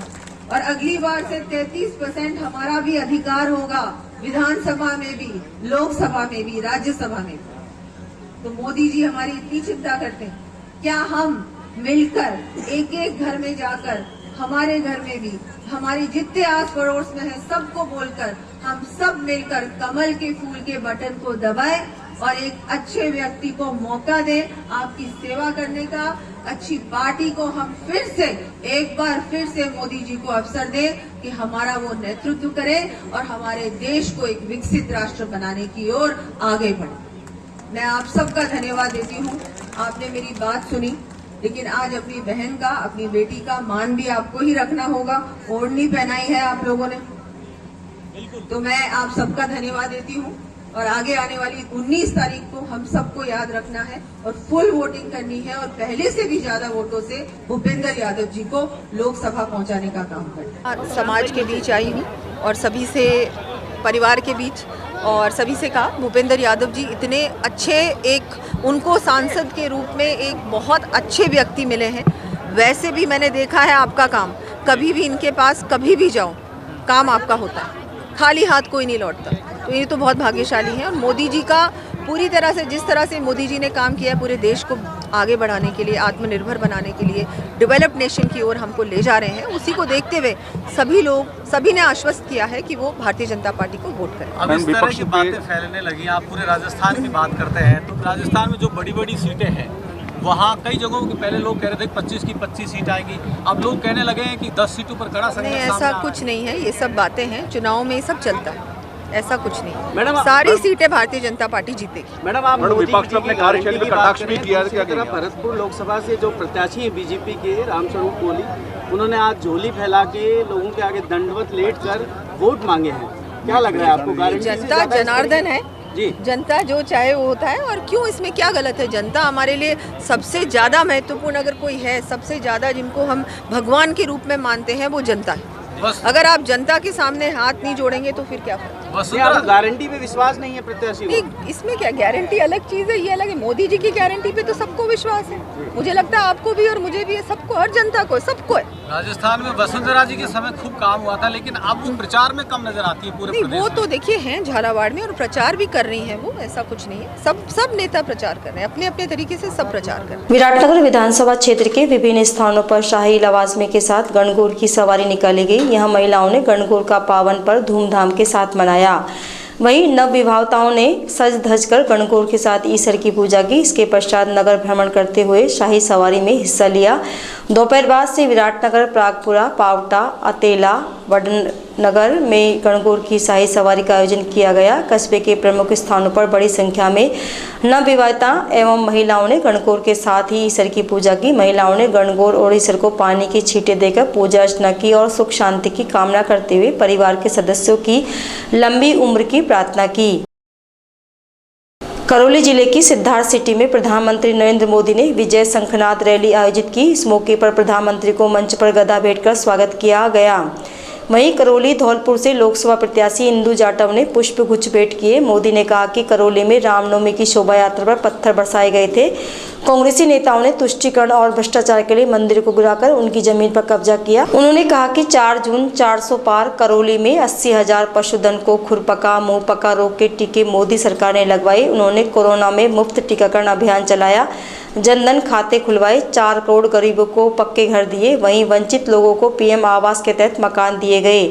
और अगली बार से 33% हमारा भी अधिकार होगा, विधानसभा में भी, लोकसभा में भी, राज्यसभा में भी। तो मोदी जी हमारी इतनी चिंता करते हैं, क्या हम मिलकर एक एक घर में जाकर, हमारे घर में भी, हमारी जितने आस पड़ोस में है सबको बोलकर, हम सब मिलकर कमल के फूल के बटन को दबाएं और एक अच्छे व्यक्ति को मौका दें आपकी सेवा करने का। अच्छी पार्टी को हम फिर से, एक बार फिर से मोदी जी को अवसर दें कि हमारा वो नेतृत्व करें और हमारे देश को एक विकसित राष्ट्र बनाने की ओर आगे बढ़े। मैं आप सबका धन्यवाद देती हूँ। आपने मेरी बात सुनी, लेकिन आज अपनी बहन का, अपनी बेटी का मान भी आपको ही रखना होगा। ओढ़नी पहनाई है आप लोगों ने, तो मैं आप सबका धन्यवाद देती हूँ। और आगे आने वाली 19 तारीख को हम सबको याद रखना है और फुल वोटिंग करनी है और पहले से भी ज्यादा वोटों से भूपेंद्र यादव जी को लोकसभा पहुंचाने का काम करना है। समाज के बीच आई हूँ और सभी से, परिवार के बीच, और सभी से कहा भूपेंद्र यादव जी इतने अच्छे, एक उनको सांसद के रूप में एक बहुत अच्छे व्यक्ति मिले हैं। वैसे भी मैंने देखा है आपका काम, कभी भी इनके पास कभी भी जाओ काम आपका होता है, खाली हाथ कोई नहीं लौटता। तो ये तो बहुत भाग्यशाली हैं। और मोदी जी का पूरी तरह से, जिस तरह से मोदी जी ने काम किया है पूरे देश को आगे बढ़ाने के लिए, आत्मनिर्भर बनाने के लिए, डेवलप्ड नेशन की ओर हमको ले जा रहे हैं, उसी को देखते हुए सभी ने आश्वस्त किया है कि वो भारतीय जनता पार्टी को वोट करें। अब इस तरह की बातें फैलने लगी, आप पूरे राजस्थान की बात करते हैं, तो राजस्थान में जो बड़ी बड़ी सीटें हैं वहाँ कई जगहों की, पहले लोग कह रहे थे 25 की 25 सीट आएगी, अब लोग कहने लगे हैं कि 10 सीटों पर खड़ा नहीं, ऐसा कुछ नहीं है। ये सब बातें हैं, चुनाव में ये सब चलता है, ऐसा कुछ नहीं। मैडम, सारी सीटें भारतीय जनता पार्टी जीतेगी। मैडम, आप विपक्ष अपने कार्यक्षेत्र में कटाक्ष भी किया, भरतपुर लोकसभा से जो प्रत्याशी है बीजेपी के रामस्वरूप कोहली, उन्होंने आज झोली फैला के लोगों के आगे दंडवत लेट कर वोट मांगे हैं। क्या लग रहा है आपको? जनता जनार्दन है जी, जनता जो चाहे वो होता है। और क्यों, इसमें क्या गलत है? जनता हमारे लिए सबसे ज़्यादा महत्वपूर्ण अगर कोई है, सबसे ज़्यादा जिनको हम भगवान के रूप में मानते हैं, वो जनता है। अगर आप जनता के सामने हाथ नहीं जोड़ेंगे तो फिर क्या फायदा? आपको गारंटी पे विश्वास नहीं है प्रत्याशी को? नहीं, इसमें क्या गारंटी अलग चीज़ है, ये अलग है। मोदी जी की गारंटी पे तो सबको विश्वास है, मुझे लगता है आपको भी और मुझे भी है, सबको, हर जनता को, सबको है। राजस्थान में वसुंधरा जी के समय खूब काम हुआ था, लेकिन अब वो प्रचार में कम नजर आती है पूरे नहीं, प्रदेश वो में। तो देखिए हैं झालावाड़ में और प्रचार भी कर रही हैं, वो ऐसा कुछ नहीं है। सब नेता प्रचार कर रहे हैं, अपने अपने तरीके से सब प्रचार कर रहे हैं। विराटनगर विधानसभा क्षेत्र के विभिन्न स्थानों पर शाही लवाजमे के साथ गणगौर की सवारी निकाली गई। यहाँ महिलाओं ने गणगौर का पावन पर्व धूमधाम के साथ मनाया। वहीं नवविवाहिताओं ने सज धज कर गणगौर के साथ ईश्वर की पूजा की। इसके पश्चात नगर भ्रमण करते हुए शाही सवारी में हिस्सा लिया। दोपहर बाद से विराटनगर, प्रागपुरा, पावटा, अतेला, वडनगर में गणगौर की शाही सवारी का आयोजन किया गया। कस्बे के प्रमुख स्थानों पर बड़ी संख्या में नवविवाहिता एवं महिलाओं ने गणगौर के साथ ही ईश्वर की पूजा की। महिलाओं ने गणगौर और ईश्वर को पानी की छींटे देकर पूजा अर्चना की और सुख शांति की कामना करते हुए परिवार के सदस्यों की लंबी उम्र की प्रार्थना की। करौली जिले की सिद्धार्थ सिटी में प्रधानमंत्री नरेंद्र मोदी ने विजय शंखनाद रैली आयोजित की। इस मौके पर प्रधानमंत्री को मंच पर गदा भेंटकर स्वागत किया गया। वहीं करौली धौलपुर से लोकसभा प्रत्याशी इंदु जाटव ने पुष्प गुच्छ भेंट किए। मोदी ने कहा कि करौली में रामनवमी की शोभा यात्रा पर पत्थर बरसाए गए थे। कांग्रेसी नेताओं ने तुष्टीकरण और भ्रष्टाचार के लिए मंदिर को गिराकर उनकी जमीन पर कब्जा किया। उन्होंने कहा कि 4 जून 400 पार करौली में 80,000 पशुधन को खुरपका मुंहपका रोग के टीके मोदी सरकार ने लगवाए। उन्होंने कोरोना में मुफ्त टीकाकरण अभियान चलाया, जनधन खाते खुलवाए, 4 करोड़ गरीबों को पक्के घर दिए। वहीं वंचित लोगों को पीएम आवास के तहत मकान दिए गए।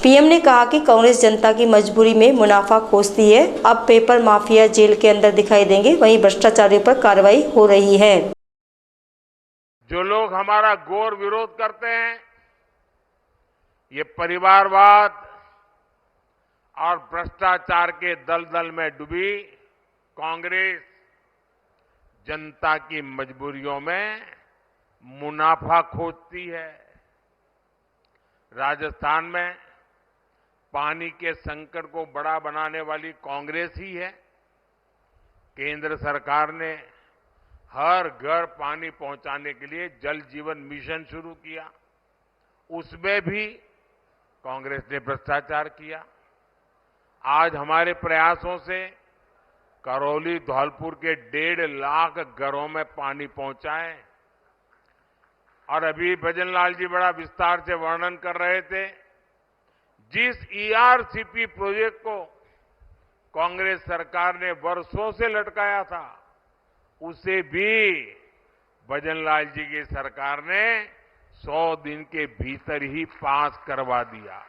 पीएम ने कहा कि कांग्रेस जनता की मजबूरी में मुनाफा खोजती है। अब पेपर माफिया जेल के अंदर दिखाई देंगे। वहीं भ्रष्टाचारियों पर कार्रवाई हो रही है। जो लोग हमारा घोर विरोध करते हैं, ये परिवारवाद और भ्रष्टाचार के दलदल में डूबी कांग्रेस जनता की मजबूरियों में मुनाफा खोजती है। राजस्थान में पानी के संकट को बड़ा बनाने वाली कांग्रेस ही है। केंद्र सरकार ने हर घर पानी पहुंचाने के लिए जल जीवन मिशन शुरू किया, उसमें भी कांग्रेस ने भ्रष्टाचार किया। आज हमारे प्रयासों से करौली धौलपुर के 1.5 लाख घरों में पानी पहुंचा है। और अभी भजन लाल जी बड़ा विस्तार से वर्णन कर रहे थे, जिस ईआरसीपी प्रोजेक्ट को कांग्रेस सरकार ने वर्षों से लटकाया था, उसे भी भजन लाल जी की सरकार ने 100 दिन के भीतर ही पास करवा दिया।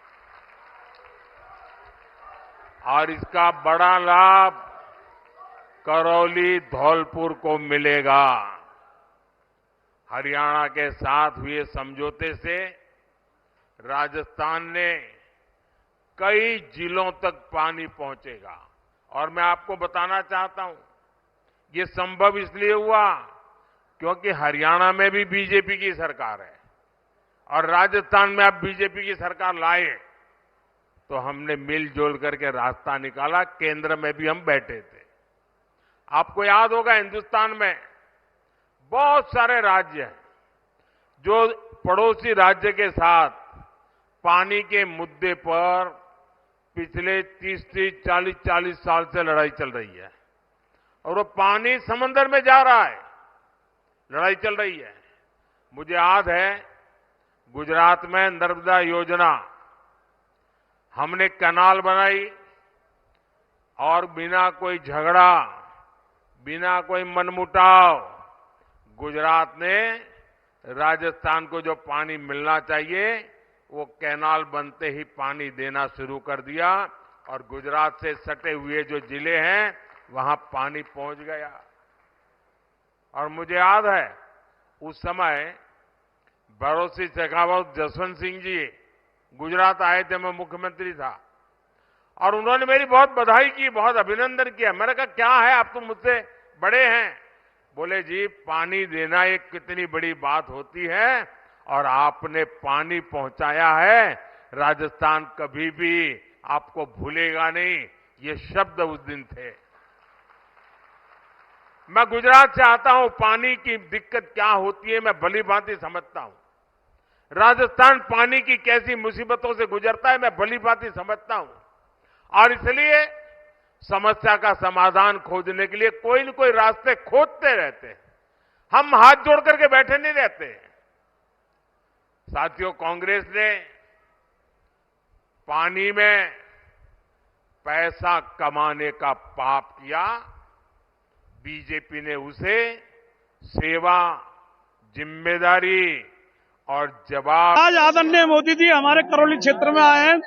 और इसका बड़ा लाभ करौली धौलपुर को मिलेगा। हरियाणा के साथ हुए समझौते से राजस्थान ने कई जिलों तक पानी पहुंचेगा। और मैं आपको बताना चाहता हूं, ये संभव इसलिए हुआ क्योंकि हरियाणा में भी बीजेपी की सरकार है और राजस्थान में अब बीजेपी की सरकार लाए, तो हमने मिलजुल करके रास्ता निकाला। केंद्र में भी हम बैठे थे। आपको याद होगा, हिंदुस्तान में बहुत सारे राज्य हैं जो पड़ोसी राज्य के साथ पानी के मुद्दे पर पिछले 30 40 साल से लड़ाई चल रही है। और वो पानी समंदर में जा रहा है, लड़ाई चल रही है। मुझे याद है, गुजरात में नर्मदा योजना, हमने कैनाल बनाई और बिना कोई झगड़ा, बिना कोई मनमुटाव गुजरात ने राजस्थान को जो पानी मिलना चाहिए वो कैनाल बनते ही पानी देना शुरू कर दिया। और गुजरात से सटे हुए जो जिले हैं वहां पानी पहुंच गया। और मुझे याद है, उस समय बरोसी शेखावत जसवंत सिंह जी गुजरात आए थे, मैं मुख्यमंत्री था, और उन्होंने मेरी बहुत बधाई की, बहुत अभिनंदन किया। मैंने कहा क्या है, आप तो मुझसे बड़े हैं। बोले जी, पानी देना एक कितनी बड़ी बात होती है और आपने पानी पहुंचाया है, राजस्थान कभी भी आपको भूलेगा नहीं। ये शब्द उस दिन थे। मैं गुजरात से आता हूं, पानी की दिक्कत क्या होती है मैं भली भांति समझता हूं। राजस्थान पानी की कैसी मुसीबतों से गुजरता है मैं भली भांति समझता हूं, और इसलिए समस्या का समाधान खोजने के लिए कोई न कोई रास्ते खोजते रहते हैं। हम हाथ जोड़ करके बैठे नहीं रहते। साथियों, कांग्रेस ने पानी में पैसा कमाने का पाप किया, बीजेपी ने उसे सेवा, जिम्मेदारी और जवाब। आज आदरणीय मोदी जी हमारे करौली क्षेत्र में आए हैं।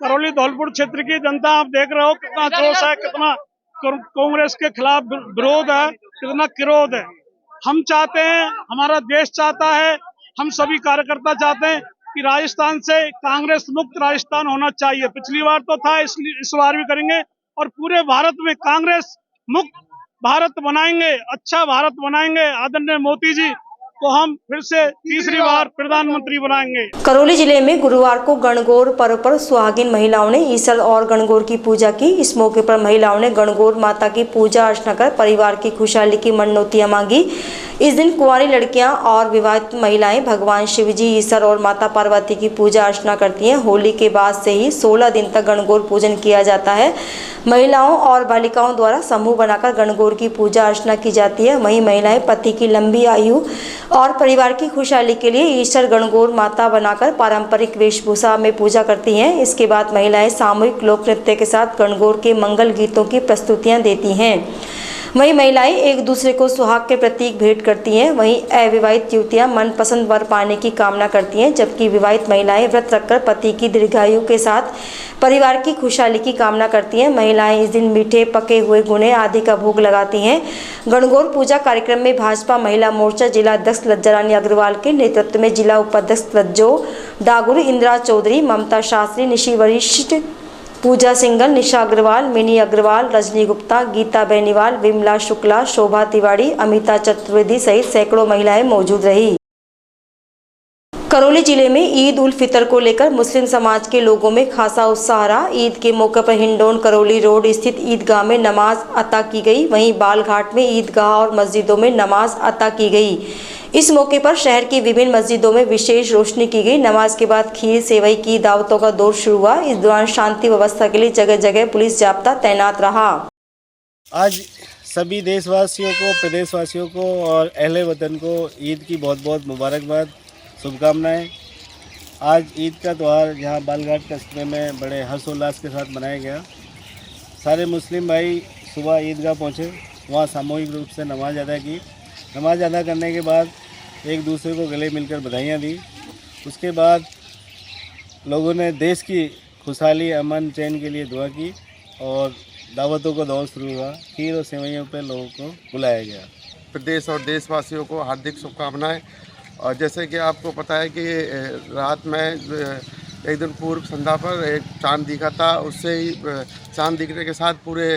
करौली धौलपुर क्षेत्र की जनता आप देख रहे हो कितना जोश है, कितना कांग्रेस के खिलाफ विरोध है, कितना किरोध है। हम चाहते हैं, हमारा देश चाहता है, हम सभी कार्यकर्ता चाहते हैं कि राजस्थान से कांग्रेस मुक्त राजस्थान होना चाहिए। पिछली बार तो था, इस बार भी करेंगे और पूरे भारत में कांग्रेस मुक्त भारत बनाएंगे, अच्छा भारत बनाएंगे। आदरणीय मोदी जी को हम फिर से तीसरी बार प्रधानमंत्री बनाएंगे। करौली जिले में गुरुवार को गणगौर पर्व पर सुहागिन महिलाओं ने ईसर और गणगौर की पूजा की। इस मौके पर महिलाओं ने गणगौर माता की पूजा अर्चना कर परिवार की खुशहाली की मनौतियां मांगी। इस दिन कुंवारी लड़कियां और विवाहित महिलाएं भगवान शिव जी, ईसर और माता पार्वती की पूजा अर्चना करती हैं। होली के बाद से ही 16 दिन तक गणगौर पूजन किया जाता है। महिलाओं और बालिकाओं द्वारा समूह बनाकर गणगौर की पूजा अर्चना की जाती है। वहीं महिलाएं पति की लंबी आयु और परिवार की खुशहाली के लिए ईश्वर गणगौर माता बनाकर पारंपरिक वेशभूषा में पूजा करती हैं। इसके बाद महिलाएं सामूहिक लोक नृत्य के साथ गणगौर के मंगल गीतों की प्रस्तुतियां देती हैं। वहीं महिलाएं एक दूसरे को सुहाग के प्रतीक भेंट करती हैं। वहीं अविवाहित युवतियां मनपसंद वर पाने की कामना करती हैं, जबकि विवाहित महिलाएं व्रत रखकर पति की दीर्घायु के साथ परिवार की खुशहाली की कामना करती हैं। महिलाएं इस दिन मीठे पके हुए गुने आदि का भोग लगाती हैं। गणगौर पूजा कार्यक्रम में भाजपा महिला मोर्चा जिला अध्यक्ष लज्जा रानी अग्रवाल के नेतृत्व में जिला उपाध्यक्ष लज्जो डागुर, इंदिरा चौधरी, ममता शास्त्री, निशी वरिष्ठ, पूजा सिंगल, निशा अग्रवाल, मिनी अग्रवाल, रजनी गुप्ता, गीता बेनीवाल, विमला शुक्ला, शोभा तिवारी, अमिता चतुर्वेदी सहित सैकड़ों महिलाएं मौजूद रही। करौली जिले में ईद उल फितर को लेकर मुस्लिम समाज के लोगों में खासा उत्साह रहा। ईद के मौके पर हिंडौन करौली रोड स्थित ईदगाह में नमाज अता की गई। वहीं बालघाट में ईदगाह और मस्जिदों में नमाज अता की गई। इस मौके पर शहर की विभिन्न मस्जिदों में विशेष रोशनी की गई। नमाज के बाद खीर सेवई की दावतों का दौर शुरू हुआ। इस दौरान शांति व्यवस्था के लिए जगह जगह पुलिस जाब्ता तैनात रहा। आज सभी देशवासियों को, प्रदेशवासियों को और अहले वतन को ईद की बहुत बहुत मुबारकबाद, शुभकामनाएं। आज ईद का त्यौहार यहाँ बालघाट कस्बे में बड़े हर्षोल्लास के साथ मनाया गया। सारे मुस्लिम भाई सुबह ईदगाह पहुँचे, वहाँ सामूहिक रूप से नमाज अदा की। नमाज अदा करने के बाद एक दूसरे को गले मिलकर बधाइयाँ दी। उसके बाद लोगों ने देश की खुशहाली, अमन, चैन के लिए दुआ की और दावतों का दौर शुरू हुआ। खीर और सेवइयों पर लोगों को बुलाया गया। प्रदेश और देशवासियों को हार्दिक शुभकामनाएं। और जैसे कि आपको पता है कि रात में एक दिन पूर्व संध्या पर एक चांद दिखा था। उससे ही चांद दिखने के साथ पूरे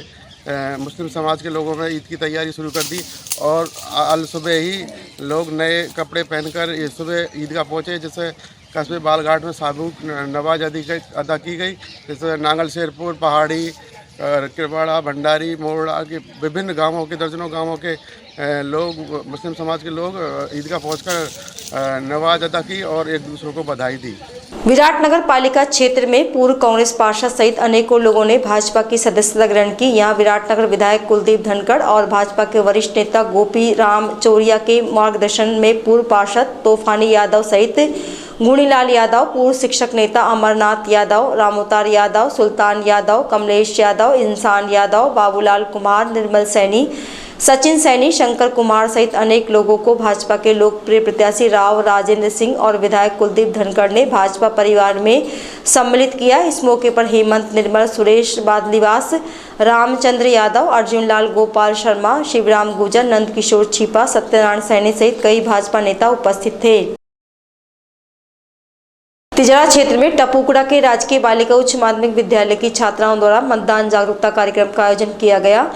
मुस्लिम समाज के लोगों ने ईद की तैयारी शुरू कर दी और अल सुबह ही लोग नए कपड़े पहनकर सुबह ईदगाह पहुँचे। जैसे कस्बे बालघाट में सामूहिक नमाज अदा की गई। जैसे नांगल शेरपुर, पहाड़ी, किरवाड़ा, भंडारी, मोरड़ा के विभिन्न गांवों के, दर्जनों गांवों के लोग, मुस्लिम समाज के लोग ईदगाह पहुंचकर नमाज अदा की और एक दूसरे को बधाई दी। विराटनगर पालिका क्षेत्र में पूर्व कांग्रेस पार्षद सहित अनेकों लोगों ने भाजपा की सदस्यता ग्रहण की। यहां विराटनगर विधायक कुलदीप धनखड़ और भाजपा के वरिष्ठ नेता गोपी राम चौरिया के मार्गदर्शन में पूर्व पार्षद तूफानी यादव सहित गुणीलाल यादव, पूर्व शिक्षक नेता अमरनाथ यादव, रामोतार यादव, सुल्तान यादव, कमलेश यादव, इंसान यादव, बाबूलाल कुमार, निर्मल सैनी, सचिन सैनी, शंकर कुमार सहित अनेक लोगों को भाजपा के लोकप्रिय प्रत्याशी राव राजेंद्र सिंह और विधायक कुलदीप धनखड़ ने भाजपा परिवार में सम्मिलित किया। इस मौके पर हेमंत निर्मल, सुरेश बादलीवास, रामचंद्र यादव, अर्जुन लाल गोपाल शर्मा, शिवराम गुजर, नंद किशोर छिपा, सत्यनारायण सैनी सहित कई भाजपा नेता उपस्थित थे। तिजरा क्षेत्र में टपुकड़ा के राजकीय बालिका उच्च माध्यमिक विद्यालय की छात्राओं द्वारा मतदान जागरूकता कार्यक्रम का आयोजन किया गया।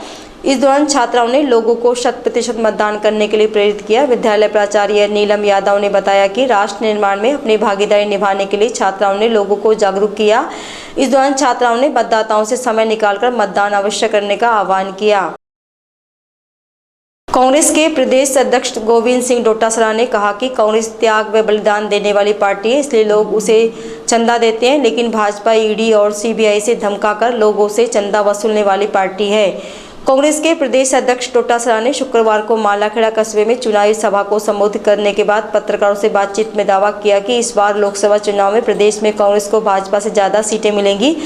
इस दौरान छात्राओं ने लोगों को 100% मतदान करने के लिए प्रेरित किया। विद्यालय प्राचार्य नीलम यादव ने बताया कि राष्ट्र निर्माण में अपनी भागीदारी निभाने के लिए छात्राओं ने लोगों को जागरूक किया। इस दौरान छात्राओं ने मतदाताओं से समय निकालकर मतदान अवश्य करने का आह्वान किया। कांग्रेस के प्रदेश अध्यक्ष गोविंद सिंह डोटासरा ने कहा कि कांग्रेस त्याग व बलिदान देने वाली पार्टी है, इसलिए लोग उसे चंदा देते हैं, लेकिन भाजपा ईडी और सीबीआई से धमकाकर लोगों से चंदा वसूलने वाली पार्टी है। कांग्रेस के प्रदेश अध्यक्ष डोटासरा ने शुक्रवार को मालाखेड़ा कस्बे में चुनावी सभा को संबोधित करने के बाद पत्रकारों से बातचीत में दावा किया कि इस बार लोकसभा चुनाव में प्रदेश में कांग्रेस को भाजपा से ज़्यादा सीटें मिलेंगी।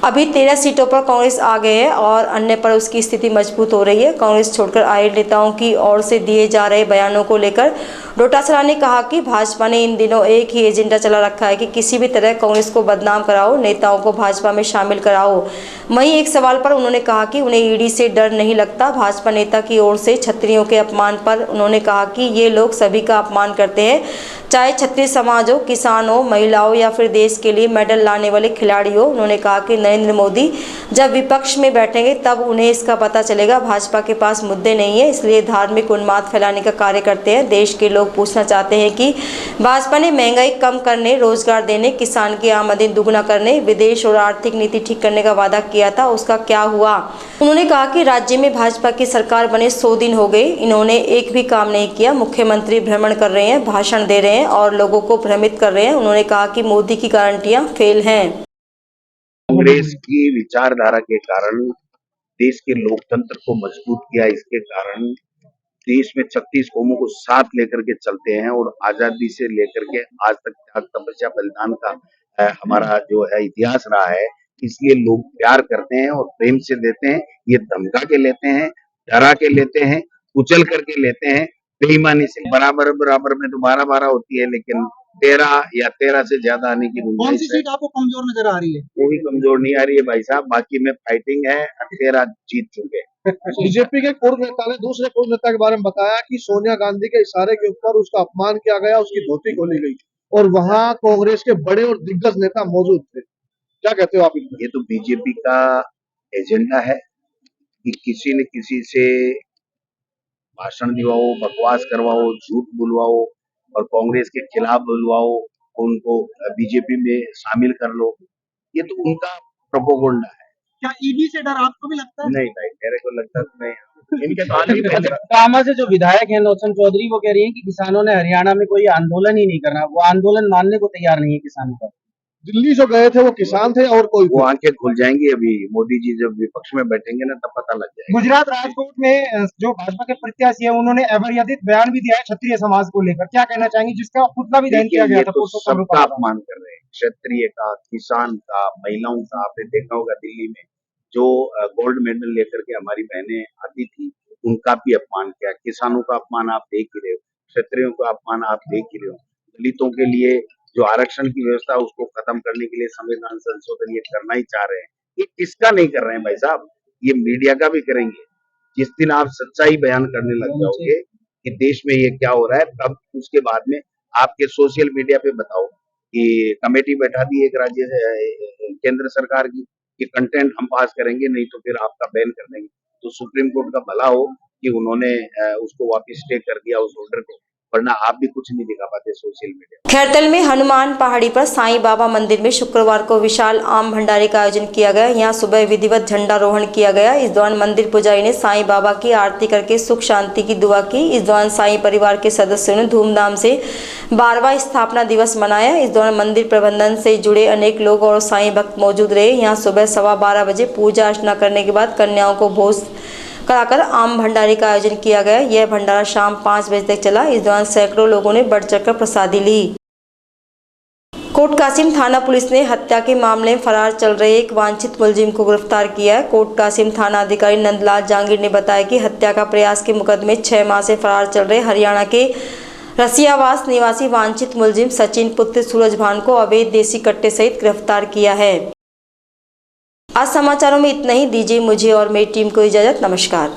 अभी 13 सीटों पर कांग्रेस आ गए है और अन्य पर उसकी स्थिति मजबूत हो रही है। कांग्रेस छोड़कर आए नेताओं की ओर से दिए जा रहे बयानों को लेकर डोटासरा ने कहा कि भाजपा ने इन दिनों एक ही एजेंडा चला रखा है कि किसी भी तरह कांग्रेस को बदनाम कराओ, नेताओं को भाजपा में शामिल कराओ। वहीं एक सवाल पर उन्होंने कहा कि उन्हें ईडी से डर नहीं लगता। भाजपा नेता की ओर से क्षत्रियों के अपमान पर उन्होंने कहा कि ये लोग सभी का अपमान करते हैं, चाहे क्षत्रिय समाज हो, किसान हो, महिलाओं या फिर देश के लिए मेडल लाने वाले खिलाड़ी हो। उन्होंने कहा कि नरेंद्र मोदी जब विपक्ष में बैठेंगे तब उन्हें इसका पता चलेगा भाजपा के पास मुद्दे नहीं है, इसलिए धार्मिक उन्माद फैलाने का कार्य करते हैं। देश के लोग पूछना चाहते हैं कि भाजपा ने महंगाई कम करने, रोजगार देने, किसान की आमदनी दुगना करने, विदेश और आर्थिक नीति ठीक करने का वादा किया था, उसका क्या हुआ। उन्होंने कहा कि राज्य में भाजपा की सरकार बने 100 दिन हो गए, इन्होंने एक भी काम नहीं किया। मुख्यमंत्री भ्रमण कर रहे हैं, भाषण दे रहे हैं और लोगों को भ्रमित कर रहे हैं। उन्होंने कहा कि मोदी की गारंटियां फेल हैं। कांग्रेस की विचारधारा के कारण देश के लोकतंत्र को मजबूत किया, इसके कारण देश में 36 कौमों को साथ लेकर के चलते हैं और आजादी से लेकर के आज तक त्याग, तपस्या, बलिदान का हमारा जो है इतिहास रहा है। इसलिए लोग प्यार करते हैं और प्रेम से देते हैं। ये धमका के लेते हैं, डरा के लेते हैं, कुचल करके लेते हैं, बेईमानी से। बराबर बराबर में तो 12-12 होती है, लेकिन 13 या 13 से ज्यादा आने की गुंजाइश है। आपको कमजोर नजर आ रही है? कोई कमजोर नहीं आ रही है भाई साहब, बाकी में फाइटिंग है, 13 जीत चुके। बीजेपी के पूर्व नेता ने दूसरे पूर्व नेता के बारे में बताया कि सोनिया गांधी के इशारे के ऊपर उसका अपमान किया गया, उसकी धोती खोली गई और वहां कांग्रेस के बड़े और दिग्गज नेता मौजूद थे। क्या कहते हो आप इसमें? ये तो बीजेपी का एजेंडा है कि किसी न किसी से भाषण दिवाओ, बकवास करवाओ, झूठ बुलवाओ और कांग्रेस के खिलाफ बुलवाओ, उनको बीजेपी में शामिल कर लो। ये तो उनका प्रोपोगंडा है। क्या ईडी से डर आपको भी लगता है? नहीं भाई, मेरे को लगता नहीं। इनके तो कामा से जो विधायक है नौचन चौधरी, वो कह रही है कि किसानों ने हरियाणा में कोई आंदोलन ही नहीं करना, वो आंदोलन मानने को तैयार नहीं है किसानों का। दिल्ली जो गए थे वो किसान थे और कोई? वो आंखें खुल जाएंगी अभी, मोदी जी जब विपक्ष में बैठेंगे ना तब पता लग जाएगा। गुजरात राजकोट में जो भाजपा के प्रत्याशी है उन्होंने अवैधिक बयान भी दिया है क्षत्रिय समाज को लेकर, क्या कहना चाहेंगे? जिसका पुतला भी दहन किया गया था। तो सबका अपमान कर रहे हैं, क्षत्रिय का, किसान का, महिलाओं का। आपने देखा होगा दिल्ली में जो गोल्ड मेडल लेकर के हमारी बहनें आती थी, उनका भी अपमान किया। किसानों का अपमान आप देख ही रहे हो, क्षत्रियों का अपमान आप देख ही रहे हो। दलितों के लिए जो आरक्षण की व्यवस्था उसको खत्म करने के लिए संविधान संशोधन ये करना ही चाह रहे हैं। ये किसका नहीं कर रहे हैं भाई साहब? ये मीडिया का भी करेंगे। जिस दिन आप सच्चाई बयान करने लग जाओगे कि देश में ये क्या हो रहा है, तब उसके बाद में आपके सोशल मीडिया पे बताओ कि कमेटी बैठा दी एक राज्य केंद्र सरकार की कि कंटेंट हम पास करेंगे, नहीं तो फिर आपका बैन कर देंगे। तो सुप्रीम कोर्ट का भला हो कि उन्होंने उसको वापस स्टे कर दिया उस ऑर्डर को, वरना आप भी कुछ नहीं दिखा पाते सोशल मीडिया। खैरतल में हनुमान पहाड़ी पर साईं बाबा मंदिर में शुक्रवार को विशाल आम भंडारे का आयोजन किया गया। यहां सुबह विधिवत झंडारोहण किया गया। इस दौरान मंदिर पुजारी ने साईं बाबा की आरती करके सुख शांति की दुआ की। इस दौरान साईं परिवार के सदस्यों ने धूमधाम से 12वां स्थापना दिवस मनाया। इस दौरान मंदिर प्रबंधन से जुड़े अनेक लोग और साईं भक्त मौजूद रहे। यहाँ सुबह 12:15 बजे पूजा अर्चना करने के बाद कन्याओं को भोज कराकर आम भंडारे का आयोजन किया गया। यह भंडारा शाम 5 बजे तक चला। इस दौरान सैकड़ों लोगों ने बढ़ चढ़कर प्रसादी ली। कोट कासिम थाना पुलिस ने हत्या के मामले में फरार चल रहे एक वांछित मुलजिम को गिरफ्तार किया है। कोट कासिम थाना अधिकारी नंदलाल जहांगीर ने बताया कि हत्या का प्रयास के मुकदमे 6 माह से फरार चल रहे हरियाणा के रसियावास निवासी वांछित मुलजिम सचिन पुत्र सूरज भान को अवैध देसी कट्टे सहित गिरफ्तार किया है। आज समाचारों में इतना ही। दीजिए मुझे और मेरी टीम को इजाजत। नमस्कार।